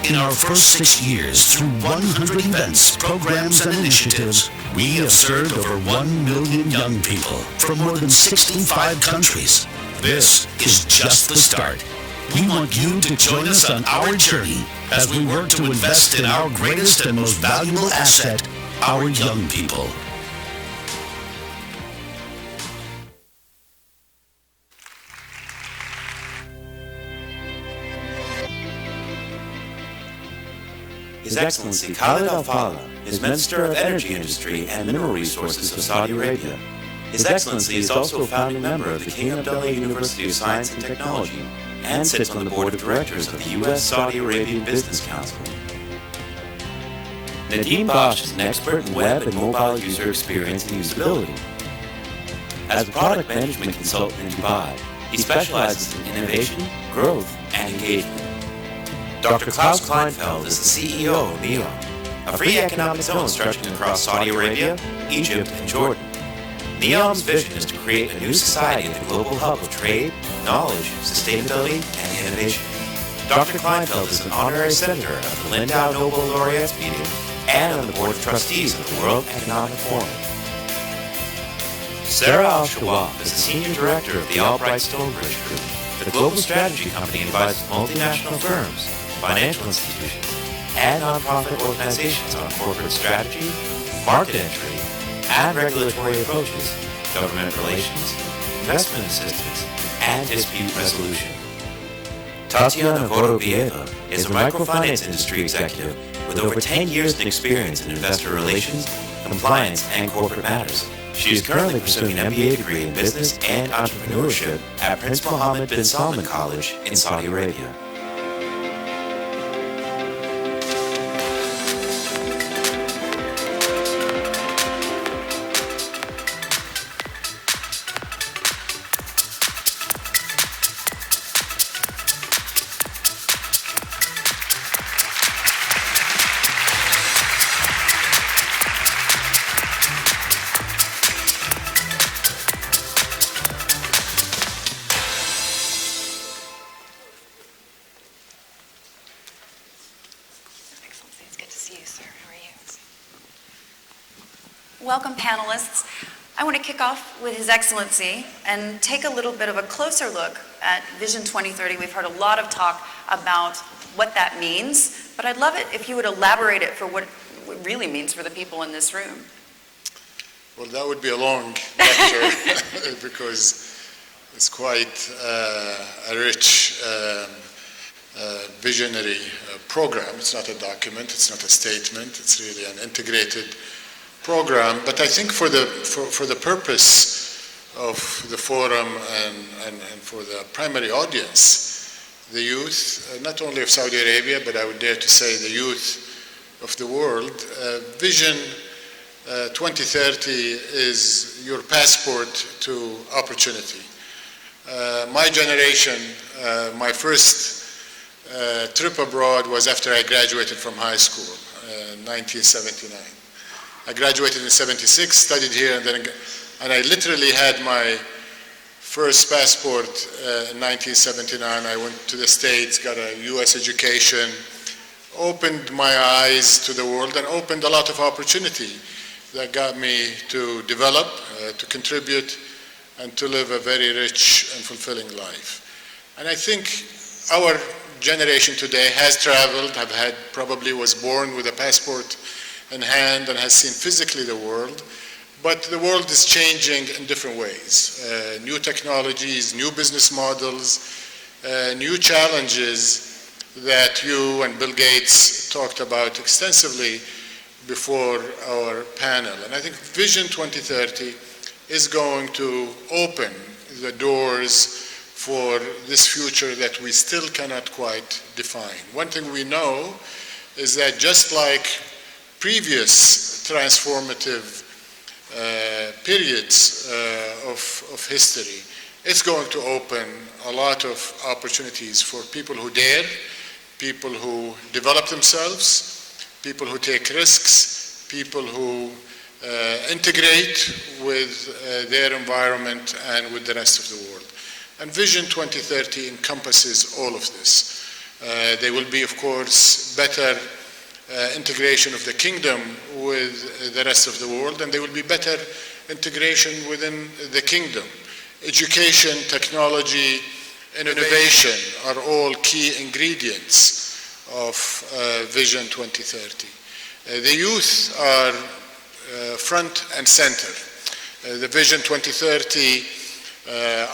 In our first 6 years, through 100 events, programs, and initiatives, we have served over 1 million young people from more than 65 countries. This is just the start. We want you to join us on our journey as we work to invest in our greatest and most valuable asset, our young people. His Excellency Khalid Al-Fallah is Minister of Energy Industry and Mineral Resources of Saudi Arabia. His Excellency is also a founding member of the King Abdullah University of Science and Technology and sits on the board of directors of the U.S.-Saudi Arabian Business Council. Nadeem Bosch is an expert in web and mobile user experience and usability. As a product management consultant in Dubai, he specializes in innovation, growth, and engagement. Dr. Klaus Kleinfeld is the CEO of NEOM, a free economic zone stretching across Saudi Arabia, Egypt, and Jordan. NEOM's vision is to create a new society in the global hub of trade, knowledge, sustainability, and innovation. Dr. Kleinfeld is an honorary senator of the Lindau Nobel Laureates Meeting and on the board of trustees of the World Economic Forum. Sarah Al-Shawab is the senior director of the Albright Stonebridge Group, the global strategy company advises multinational firms, financial institutions, and nonprofit organizations on corporate strategy, market entry, and regulatory approaches, government relations, investment assistance, and dispute resolution. Tatiana Vorobieva is a microfinance industry executive with over 10 years of experience in investor relations, compliance, and corporate matters. She is currently pursuing an MBA degree in business and entrepreneurship at Prince Mohammed bin Salman College in Saudi Arabia. Welcome, panelists. I want to kick off with His Excellency and take a little bit of a closer look at Vision 2030. We've heard a lot of talk about what that means, but I'd love it if you would elaborate it for what it really means for the people in this room. Well, that would be a long lecture because it's quite a rich visionary program. It's not a document, it's not a statement, it's really an integrated program. But I think for the purpose of the forum and for the primary audience, the youth, not only of Saudi Arabia, but I would dare to say the youth of the world, Vision 2030 is your passport to opportunity. My generation, my first trip abroad was after I graduated from high school, 1979. I graduated in 76, studied here, and I literally had my first passport in 1979. I went to the States, got a US education, opened my eyes to the world and opened a lot of opportunity that got me to develop, to contribute, and to live a very rich and fulfilling life. And I think our generation today has traveled, probably was born with a passport in hand and has seen physically the world, but the world is changing in different ways. New technologies, new business models, new challenges that you and Bill Gates talked about extensively before our panel. And I think Vision 2030 is going to open the doors for this future that we still cannot quite define. One thing we know is that just like previous transformative periods of history, it's going to open a lot of opportunities for people who dare, people who develop themselves, people who take risks, people who integrate with their environment and with the rest of the world. And Vision 2030 encompasses all of this. There will be, of course, better integration of the kingdom with the rest of the world, and there will be better integration within the kingdom. Education, technology, innovation are all key ingredients of Vision 2030. The youth are front and center. The Vision 2030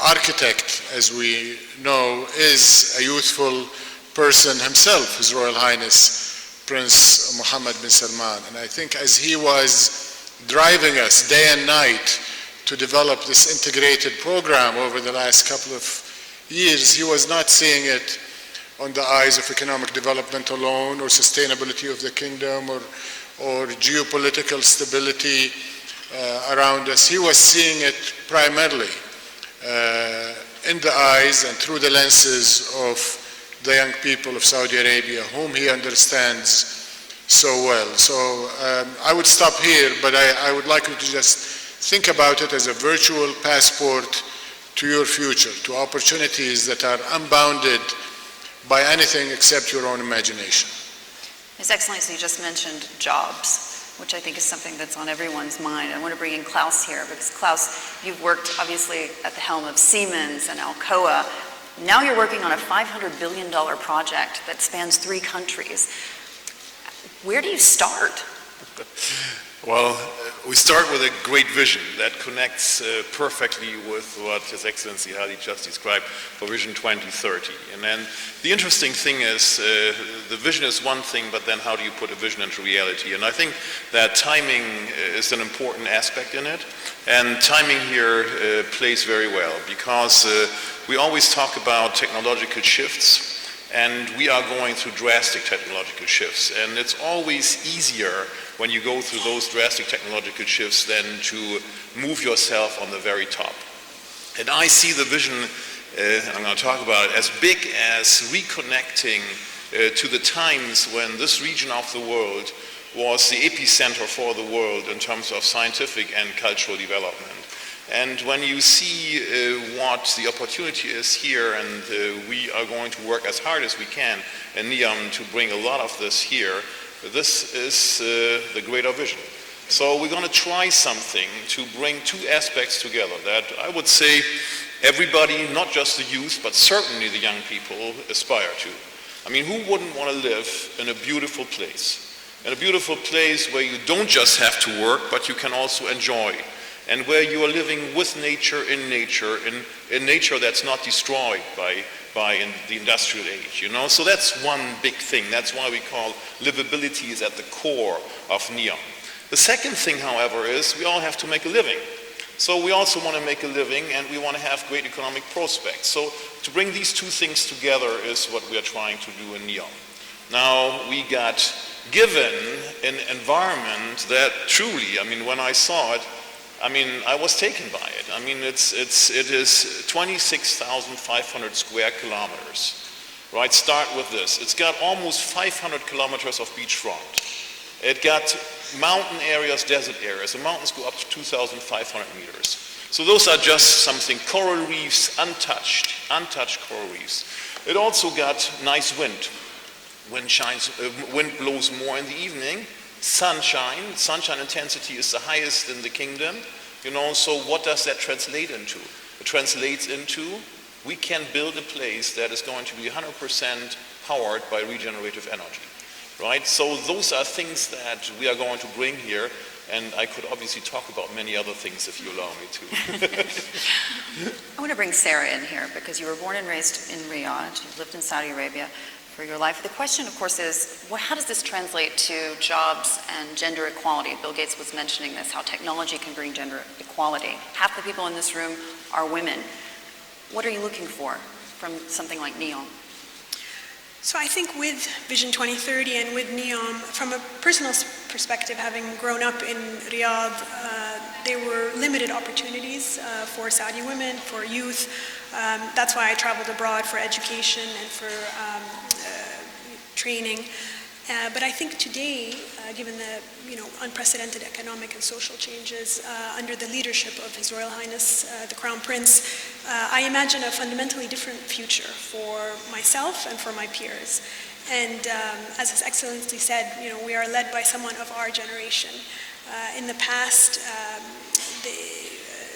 architect, as we know, is a youthful person himself, His Royal Highness Prince Mohammed bin Salman. And I think as he was driving us day and night to develop this integrated program over the last couple of years, he was not seeing it on the eyes of economic development alone, or sustainability of the kingdom, or geopolitical stability around us. He was seeing it primarily in the eyes and through the lenses of the young people of Saudi Arabia, whom he understands so well. So I would stop here, but I would like you to just think about it as a virtual passport to your future, to opportunities that are unbounded by anything except your own imagination. His Excellency just mentioned jobs, which I think is something that's on everyone's mind. I want to bring in Klaus here, because Klaus, you've worked obviously at the helm of Siemens and Alcoa. Now you're working on a $500 billion project that spans 3 countries. Where do you start? Well, We start with a great vision that connects perfectly with what His Excellency Hadi just described for Vision 2030. And then the interesting thing is, the vision is one thing, but then how do you put a vision into reality? And I think that timing is an important aspect in it. And timing here plays very well, because we always talk about technological shifts, and we are going through drastic technological shifts. And it's always easier when you go through those drastic technological shifts than to move yourself on the very top. And I see the vision, I'm going to talk about it, as big as reconnecting to the times when this region of the world was the epicenter for the world in terms of scientific and cultural development. And when you see what the opportunity is here, and we are going to work as hard as we can in NEOM to bring a lot of this here, this is the greater vision. So we're going to try something to bring two aspects together that I would say everybody, not just the youth, but certainly the young people, aspire to. I mean, who wouldn't want to live in a beautiful place? In a beautiful place where you don't just have to work, but you can also enjoy. And where you are living with nature, in nature that's not destroyed by the industrial age, you know? So that's one big thing. That's why we call livability is at the core of NEOM. The second thing, however, is we all have to make a living. So we also want to make a living, and we want to have great economic prospects. So to bring these two things together is what we are trying to do in NEOM. Now, we got given an environment that truly, I mean, when I saw it, I mean, I was taken by it. I mean, it is 26,500 square kilometers, right? Start with this. It's got almost 500 kilometers of beachfront. It got mountain areas, desert areas. The mountains go up to 2,500 meters. So those are just something. Coral reefs, untouched coral reefs. It also got nice wind. Wind blows more in the evening. Sunshine intensity is the highest in the kingdom, you know, so what does that translate into? It translates into we can build a place that is going to be 100% powered by regenerative energy, right? So those are things that we are going to bring here, and I could obviously talk about many other things if you allow me to. I want to bring Sarah in here because you were born and raised in Riyadh. You've lived in Saudi Arabia for your life. The question, of course, is how does this translate to jobs and gender equality? Bill Gates was mentioning this, how technology can bring gender equality. Half the people in this room are women. What are you looking for from something like NEOM? So I think with Vision 2030 and with NEOM, from a personal perspective, having grown up in Riyadh, there were limited opportunities for Saudi women, for youth. That's why I traveled abroad for education and for training. But I think today, given the unprecedented economic and social changes under the leadership of His Royal Highness the Crown Prince, I imagine a fundamentally different future for myself and for my peers. And as His Excellency said, we are led by someone of our generation. In the past, the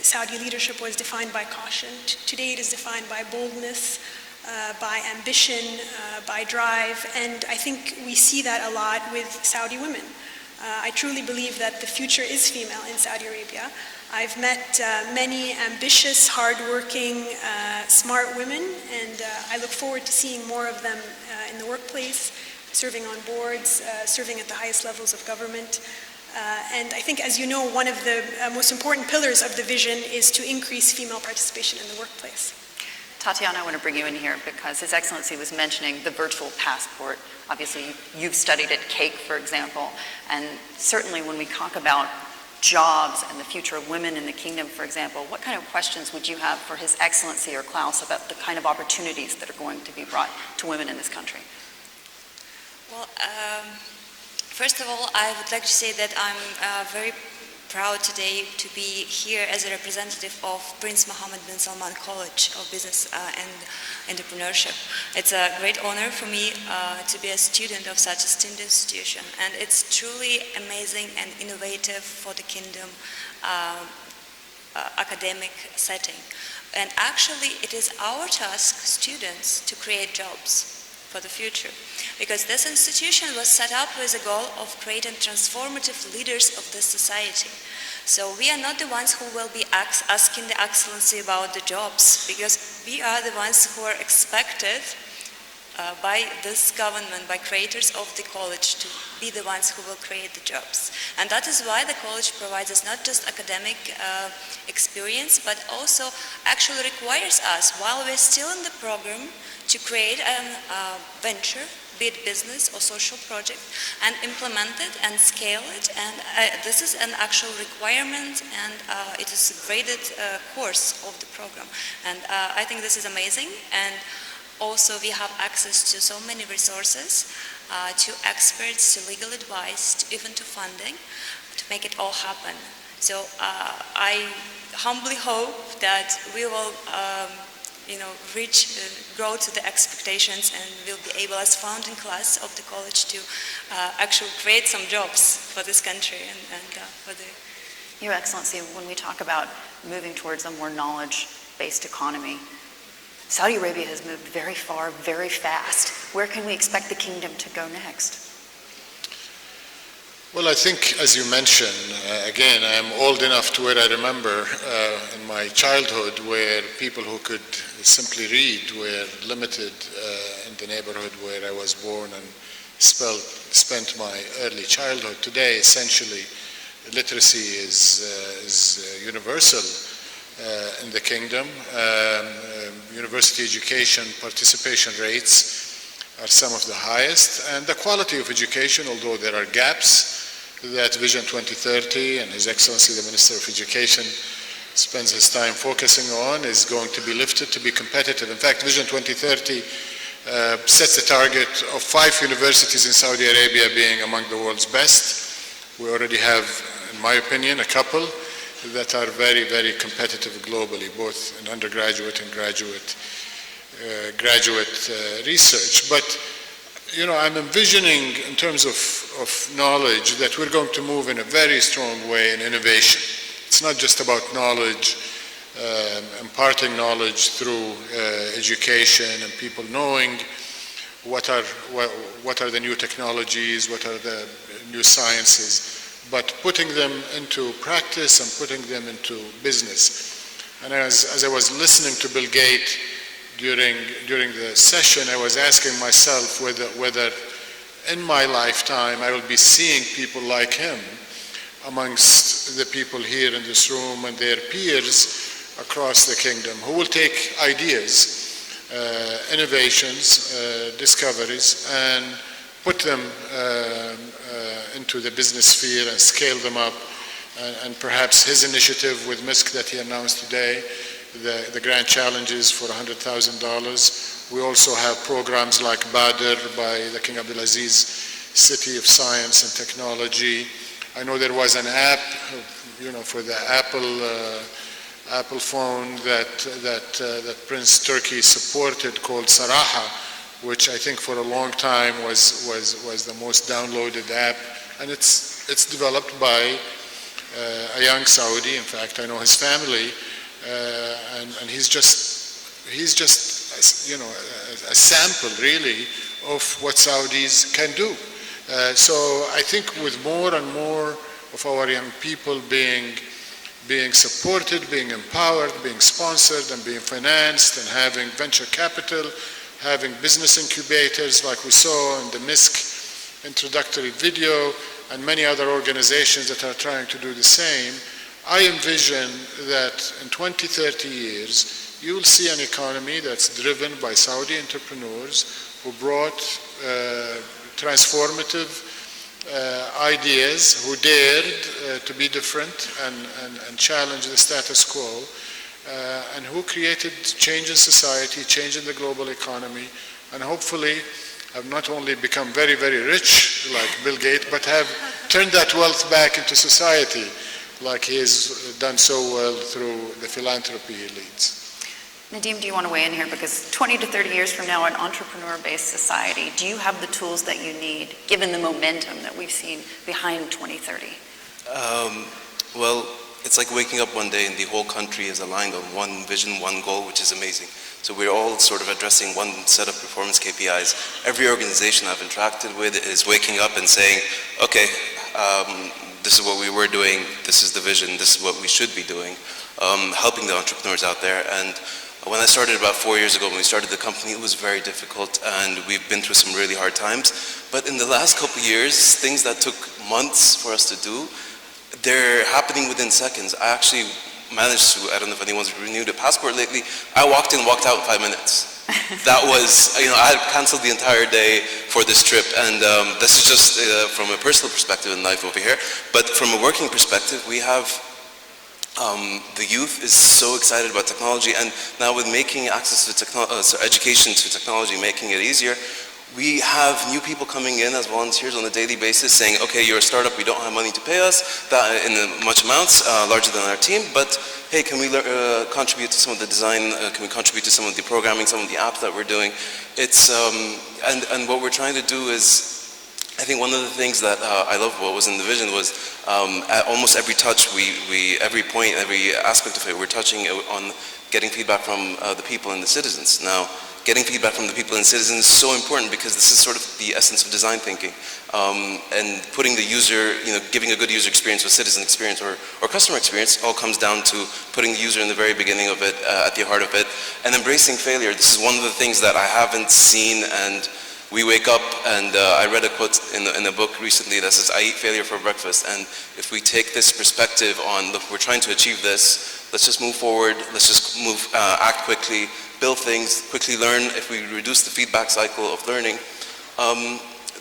Saudi leadership was defined by caution. Today it is defined by boldness, by ambition, by drive, and I think we see that a lot with Saudi women. I truly believe that the future is female in Saudi Arabia. I've met many ambitious, hardworking, smart women, and I look forward to seeing more of them in the workplace, serving on boards, serving at the highest levels of government. And I think, as you know, one of the most important pillars of the vision is to increase female participation in the workplace. Tatiana, I want to bring you in here because His Excellency was mentioning the virtual passport. Obviously, you've studied at CAKE, for example, and certainly when we talk about jobs and the future of women in the kingdom, for example, what kind of questions would you have for His Excellency or Klaus about the kind of opportunities that are going to be brought to women in this country? Well, first of all, I would like to say that I'm very proud today to be here as a representative of Prince Mohammed bin Salman College of Business and Entrepreneurship. It's a great honor for me to be a student of such a esteemed institution, and it's truly amazing and innovative for the kingdom academic setting. And actually, it is our task, students, to create jobs. for the future. Because this institution was set up with the goal of creating transformative leaders of this society. So we are not the ones who will be asking the excellency about the jobs, because we are the ones who are expected by this government, by creators of the college, to be the ones who will create the jobs. And that is why the college provides us not just academic experience, but also actually requires us, while we're still in the program, to create a venture, be it business or social project, and implement it and scale it. And this is an actual requirement, and it is a graded course of the program. And I think this is amazing. And also, we have access to so many resources, to experts, to legal advice, to even to funding, to make it all happen. So I humbly hope that we will, grow to the expectations, and we'll be able, as founding class of the college, to actually create some jobs for this country and for the. Your Excellency, when we talk about moving towards a more knowledge-based economy, Saudi Arabia has moved very far, very fast. Where can we expect the kingdom to go next? Well, I think, as you mentioned, again, I'm old enough to where I remember in my childhood where people who could simply read were limited in the neighborhood where I was born and spent my early childhood. Today, essentially, literacy is universal in the kingdom. University education participation rates are some of the highest, and the quality of education, although there are gaps that Vision 2030 and His Excellency the Minister of Education spends his time focusing on, is going to be lifted to be competitive. In fact, Vision 2030 sets the target of 5 universities in Saudi Arabia being among the world's best. We already have, in my opinion, a couple that are very, very competitive globally, both in undergraduate and graduate research. But I'm envisioning, in terms of knowledge, that we're going to move in a very strong way in innovation. It's not just about knowledge, imparting knowledge through education and people knowing what are the new technologies, what are the new sciences, but putting them into practice and putting them into business. And as I was listening to Bill Gates during the session, I was asking myself whether in my lifetime I will be seeing people like him amongst the people here in this room and their peers across the kingdom, who will take ideas, innovations, discoveries, and put them into the business sphere and scale them up. And perhaps his initiative with Misk that he announced today, the grand challenges for $100,000. We also have programs like Badr by the King Abdulaziz City of Science and Technology. I know there was an app, for the Apple phone that Prince Turki supported called Saraha, which I think for a long time was the most downloaded app, and it's developed by a young Saudi. In fact, I know his family, and he's just a sample really of what Saudis can do. So I think with more and more of our young people being supported, being empowered, being sponsored, and being financed, and having venture capital, having business incubators like we saw in the Misk introductory video, and many other organizations that are trying to do the same, I envision that in 20, 30 years, you will see an economy that's driven by Saudi entrepreneurs who brought transformative ideas, who dared to be different and challenge the status quo, and who created change in society, change in the global economy, and hopefully have not only become very, very rich like Bill Gates, but have turned that wealth back into society like he has done so well through the philanthropy he leads. Nadim, do you want to weigh in here? Because 20 to 30 years from now, an entrepreneur-based society, do you have the tools that you need, given the momentum that we've seen behind 2030? Well, it's like waking up one day and the whole country is aligned on one vision, one goal, which is amazing. So we're all sort of addressing one set of performance KPIs. Every organization I've interacted with is waking up and saying, okay, this is what we were doing, this is the vision, this is what we should be doing, helping the entrepreneurs out there. And when I started about 4 years ago, when we started the company, it was very difficult and we've been through some really hard times. But in the last couple of years, things that took months for us to do, they're happening within seconds. I actually managed to, I don't know if anyone's renewed a passport lately, I walked in, walked out in 5 minutes. That was, I had canceled the entire day for this trip, and this is just from a personal perspective in life over here. But from a working perspective, we have, the youth is so excited about technology, and now with making access to education to technology, making it easier, we have new people coming in as volunteers on a daily basis saying, okay, you're a startup, we don't have money to pay us that in much amounts, larger than our team, but hey, can we contribute to some of the design, can we contribute to some of the programming, some of the apps that we're doing? It's, and what we're trying to do is, I think one of the things that I love what was in the vision was at almost every touch, every point, every aspect of it, we're touching on getting feedback from the people and the citizens. Now, getting feedback from the people and citizens is so important because this is sort of the essence of design thinking. And putting the user, giving a good user experience or citizen experience or customer experience all comes down to putting the user in the very beginning of it, at the heart of it, and embracing failure. This is one of the things that I haven't seen, and we wake up, and I read a quote in a book recently that says, I eat failure for breakfast. And if we take this perspective on, look, we're trying to achieve this, let's just move forward, let's just move, act quickly, build things, quickly learn. If we reduce the feedback cycle of learning,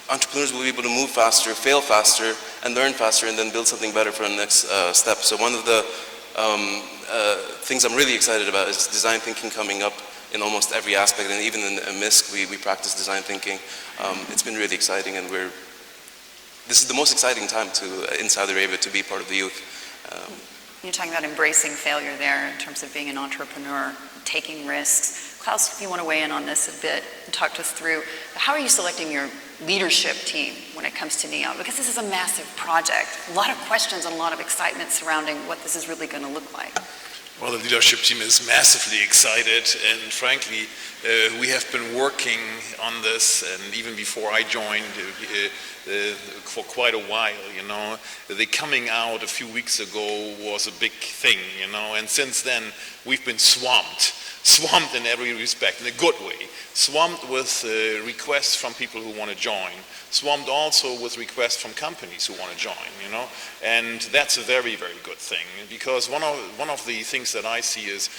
entrepreneurs will be able to move faster, fail faster, and learn faster, and then build something better for the next step. So one of the things I'm really excited about is design thinking coming up in almost every aspect, and even in Misk, we practice design thinking. It's been really exciting, and this is the most exciting time in Saudi Arabia to be part of the youth. You're talking about embracing failure there in terms of being an entrepreneur, taking risks. Klaus, if you want to weigh in on this a bit and talk to us through, how are you selecting your leadership team when it comes to NEOM? Because this is a massive project. A lot of questions and a lot of excitement surrounding what this is really going to look like. Well, the leadership team is massively excited, and frankly, we have been working on this, and even before I joined, for quite a while, The coming out a few weeks ago was a big thing, and since then, we've been swamped in every respect, in a good way, swamped with requests from people who want to join, swamped also with requests from companies who want to join, and that's a very, very good thing, because one of the things that I see is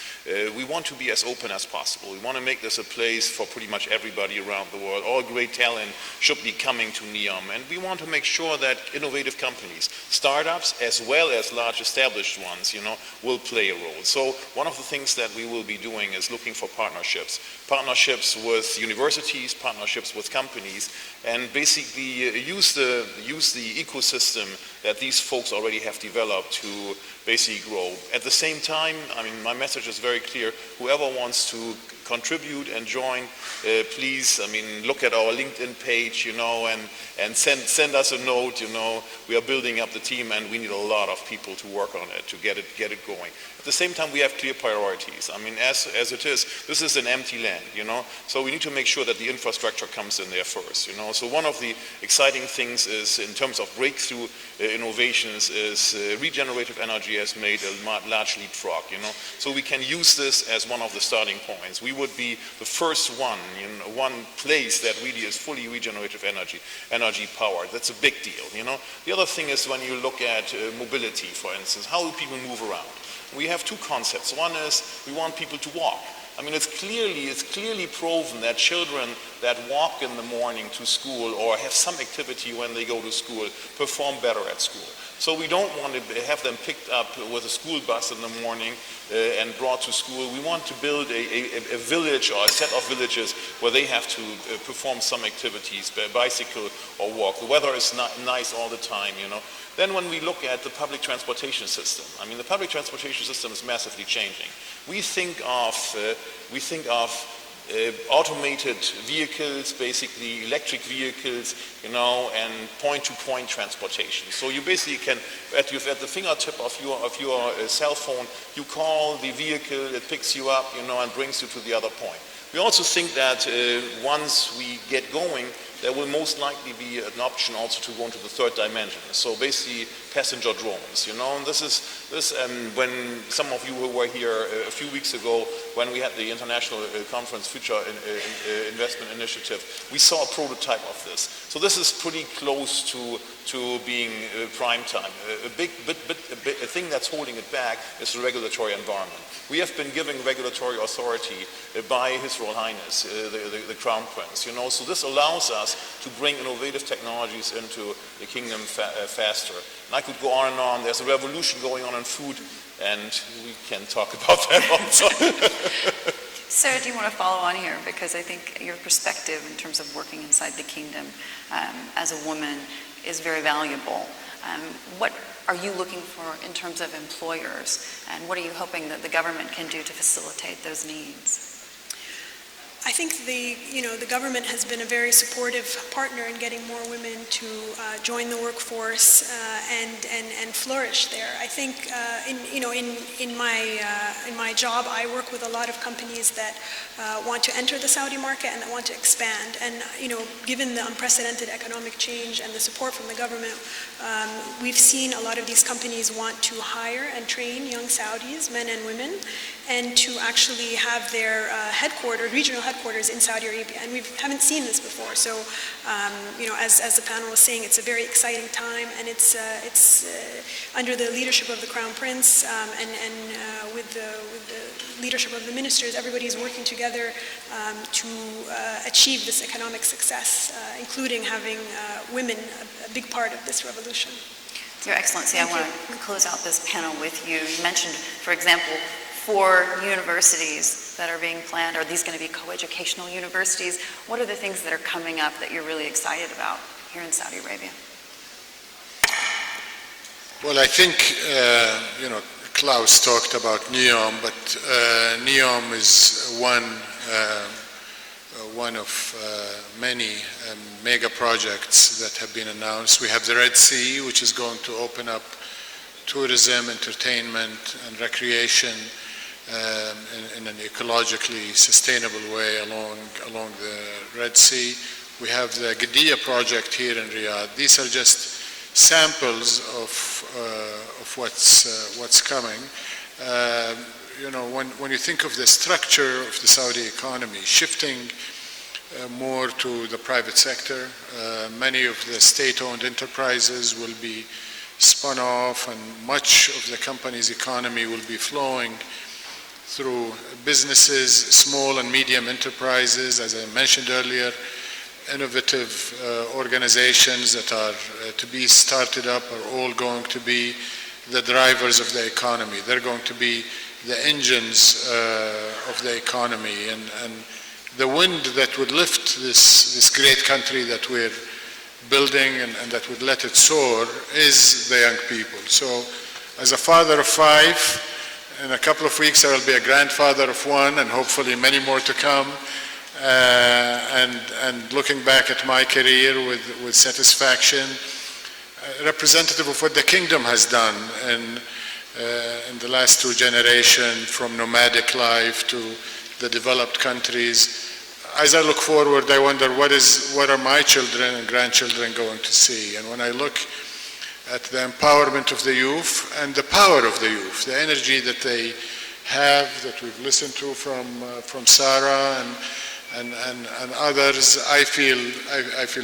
we want to be as open as possible. We want to make this a place for pretty much everybody around the world. All great talent should be coming to NEOM, and we want to make sure that innovative companies, startups as well as large established ones, will play a role. So one of the things that we will be doing is looking for partnerships with universities, partnerships with companies, and basically use the ecosystem that these folks already have developed to basically grow. At the same time, my message is very clear. Whoever wants to contribute and join, please, look at our LinkedIn page, and send us a note, We are building up the team, and we need a lot of people to work on it, to get it going. At the same time, we have clear priorities. As it is, this is an empty land, So we need to make sure that the infrastructure comes in there first, So one of the exciting things is, in terms of breakthrough innovations, is regenerative energy has made a large leapfrog, So we can use this as one of the starting points. We would be the first one place that really is fully regenerative energy powered. That's a big deal, The other thing is when you look at mobility, for instance, how do people move around? We have two concepts. One is we want people to walk. It's clearly proven that children that walk in the morning to school or have some activity when they go to school perform better at school. So we don't want to have them picked up with a school bus in the morning and brought to school. We want to build a village or a set of villages where they have to perform some activities, bicycle or walk. The weather is not nice all the time, Then when we look at the public transportation system, the public transportation system is massively changing. We think of automated vehicles, basically electric vehicles, and point-to-point transportation. So you basically can, at the fingertip of your cell phone, you call the vehicle, it picks you up, and brings you to the other point. We also think that once we get going, there will most likely be an option also to go into the third dimension. So basically passenger drones, and this is when some of you who were here a few weeks ago when we had the international conference Future Investment Initiative, we saw a prototype of this. So this is pretty close to being prime time. A thing that's holding it back is the regulatory environment. We have been giving regulatory authority by His Royal Highness, the Crown Prince, so this allows us to bring innovative technologies into the kingdom faster. And I could go on and on. There's a revolution going on in food, and we can talk about that also. Sarah, do you want to follow on here? Because I think your perspective in terms of working inside the kingdom as a woman is very valuable. What are you looking for in terms of employers, and what are you hoping that the government can do to facilitate those needs? I think the government has been a very supportive partner in getting more women to join the workforce and flourish there. I think in my job, I work with a lot of companies that want to enter the Saudi market and that want to expand. And given the unprecedented economic change and the support from the government, we've seen a lot of these companies want to hire and train young Saudis, men and women, and to actually have their regional headquarters in Saudi Arabia. And we haven't seen this before. So, as the panel was saying, it's a very exciting time, and it's under the leadership of the Crown Prince and with the leadership of the ministers. Everybody is working together to achieve this economic success, including having women a big part of this revolution. Your Excellency, I want to close out this panel with you. You mentioned, for example, 4 universities that are being planned. Are these going to be co-educational universities? What are the things that are coming up that you're really excited about here in Saudi Arabia? Well, I think, Klaus talked about NEOM, but NEOM is one of many mega projects that have been announced. We have the Red Sea, which is going to open up tourism, entertainment, and recreation in an ecologically sustainable way along the Red Sea. We have the Qiddiya project here in Riyadh. These are just samples of what's coming. When you think of the structure of the Saudi economy shifting more to the private sector, many of the state-owned enterprises will be spun off, and much of the company's economy will be flowing through businesses, small and medium enterprises, as I mentioned earlier, innovative organizations that are to be started up are all going to be the drivers of the economy. They're going to be the engines of the economy, and the wind that would lift this great country that we're building and that would let it soar is the young people. So as a father of 5, in a couple of weeks I will be a grandfather of 1, and hopefully many more to come, and looking back at my career with satisfaction, representative of what the kingdom has done in the last 2 generations, from nomadic life to the developed countries. As I look forward, I wonder what are my children and grandchildren going to see? And when I look at the empowerment of the youth and the power of the youth, the energy that they have, that we've listened to from Sarah and others, I feel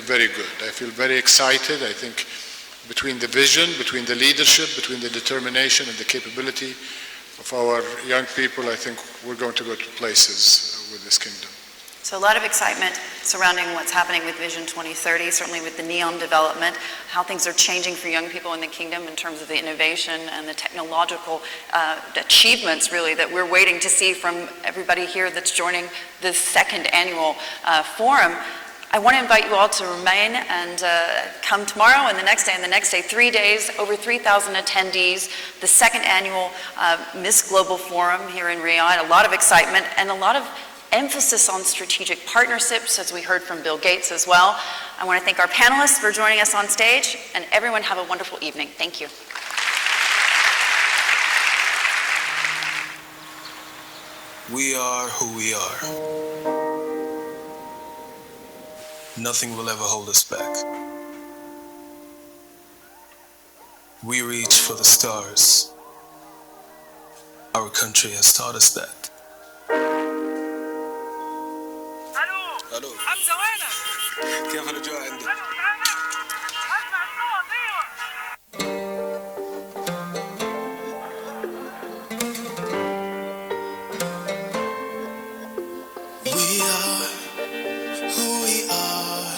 very good. I feel very excited. I think between the vision, between the leadership, between the determination and the capability of our young people, I think we're going to go to places with this kingdom. So a lot of excitement surrounding what's happening with Vision 2030, certainly with the NEOM development, how things are changing for young people in the kingdom in terms of the innovation and the technological achievements, really, that we're waiting to see from everybody here that's joining this 2nd annual forum. I want to invite you all to remain and come tomorrow and the next day and the next day, 3 days, over 3,000 attendees, the 2nd annual Misk Global Forum here in Riyadh. A lot of excitement and a lot of emphasis on strategic partnerships, as we heard from Bill Gates as well. I want to thank our panelists for joining us on stage, and everyone have a wonderful evening. Thank you. We are who we are. Nothing will ever hold us back. We reach for the stars. Our country has taught us that. الو حمزه وينك؟ كيف الاجواء عندك؟ We are who we are.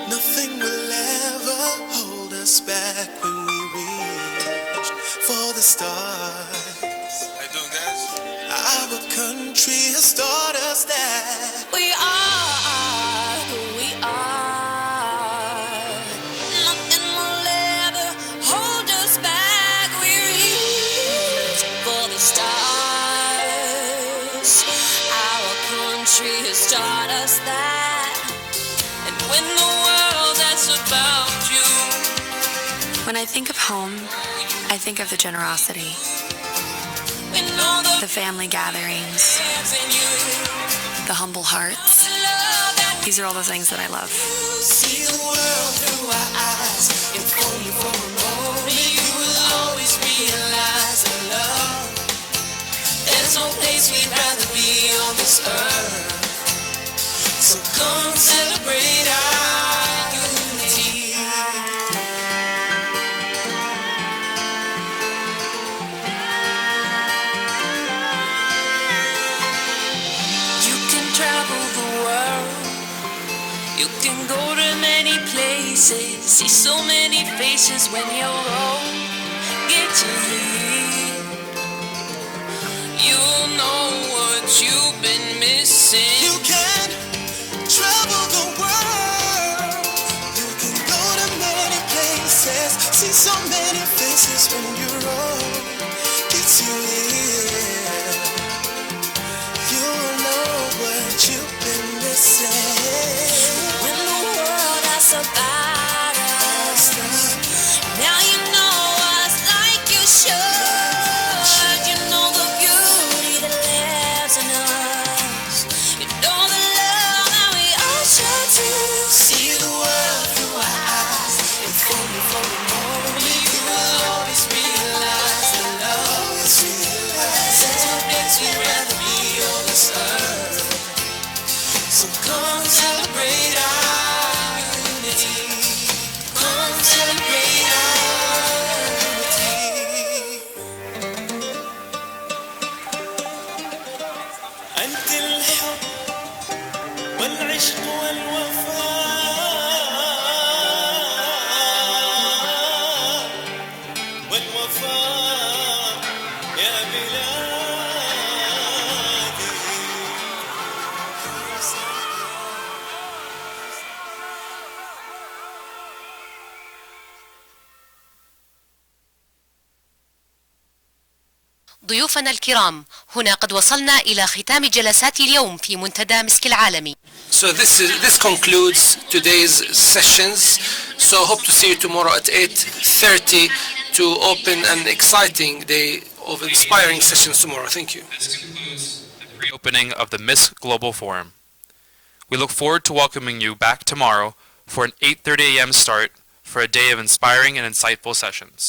Nothing will ever hold us back when we reach for the stars. How you doing, guys? Our country has taught us that we are who we are. Nothing will ever hold us back. We reach for the stars. Our country has taught us that. And when the world that's about you. When I think of home, I think of the generosity. The family gatherings, the humble hearts. These are all the things that I love. see the world through our eyes. If only for a moment you will always realize that love. There's no place we'd rather be on this earth. So come celebrate our unity. You can travel the world. You can go to many places. See so many faces when you're old. Get to leave. You'll know what you've been missing. You can travel the world. You can go to many places. See so many faces when you're old. Get to here. You'll know what you've been missing. When the world asks about us, now you know us like you should. You know the beauty that lives in us. You know the love that we all share too. See the world through our eyes. If only for a moment you will always realize that love. There's no place we'd rather be on this earth. So come celebrate our unity. Come celebrate our unity. أنت الحب والعشق والوفاء يا بلادي. ضيوفنا الكرام، هنا قد وصلنا إلى ختام جلسات اليوم في منتدى مسك العالمي. So this concludes today's sessions. So I hope to see you tomorrow at 8:30 to open an exciting day of inspiring sessions tomorrow. Thank you. This concludes the reopening of the Misk Global Forum. We look forward to welcoming you back tomorrow for an 8:30 a.m. start for a day of inspiring and insightful sessions.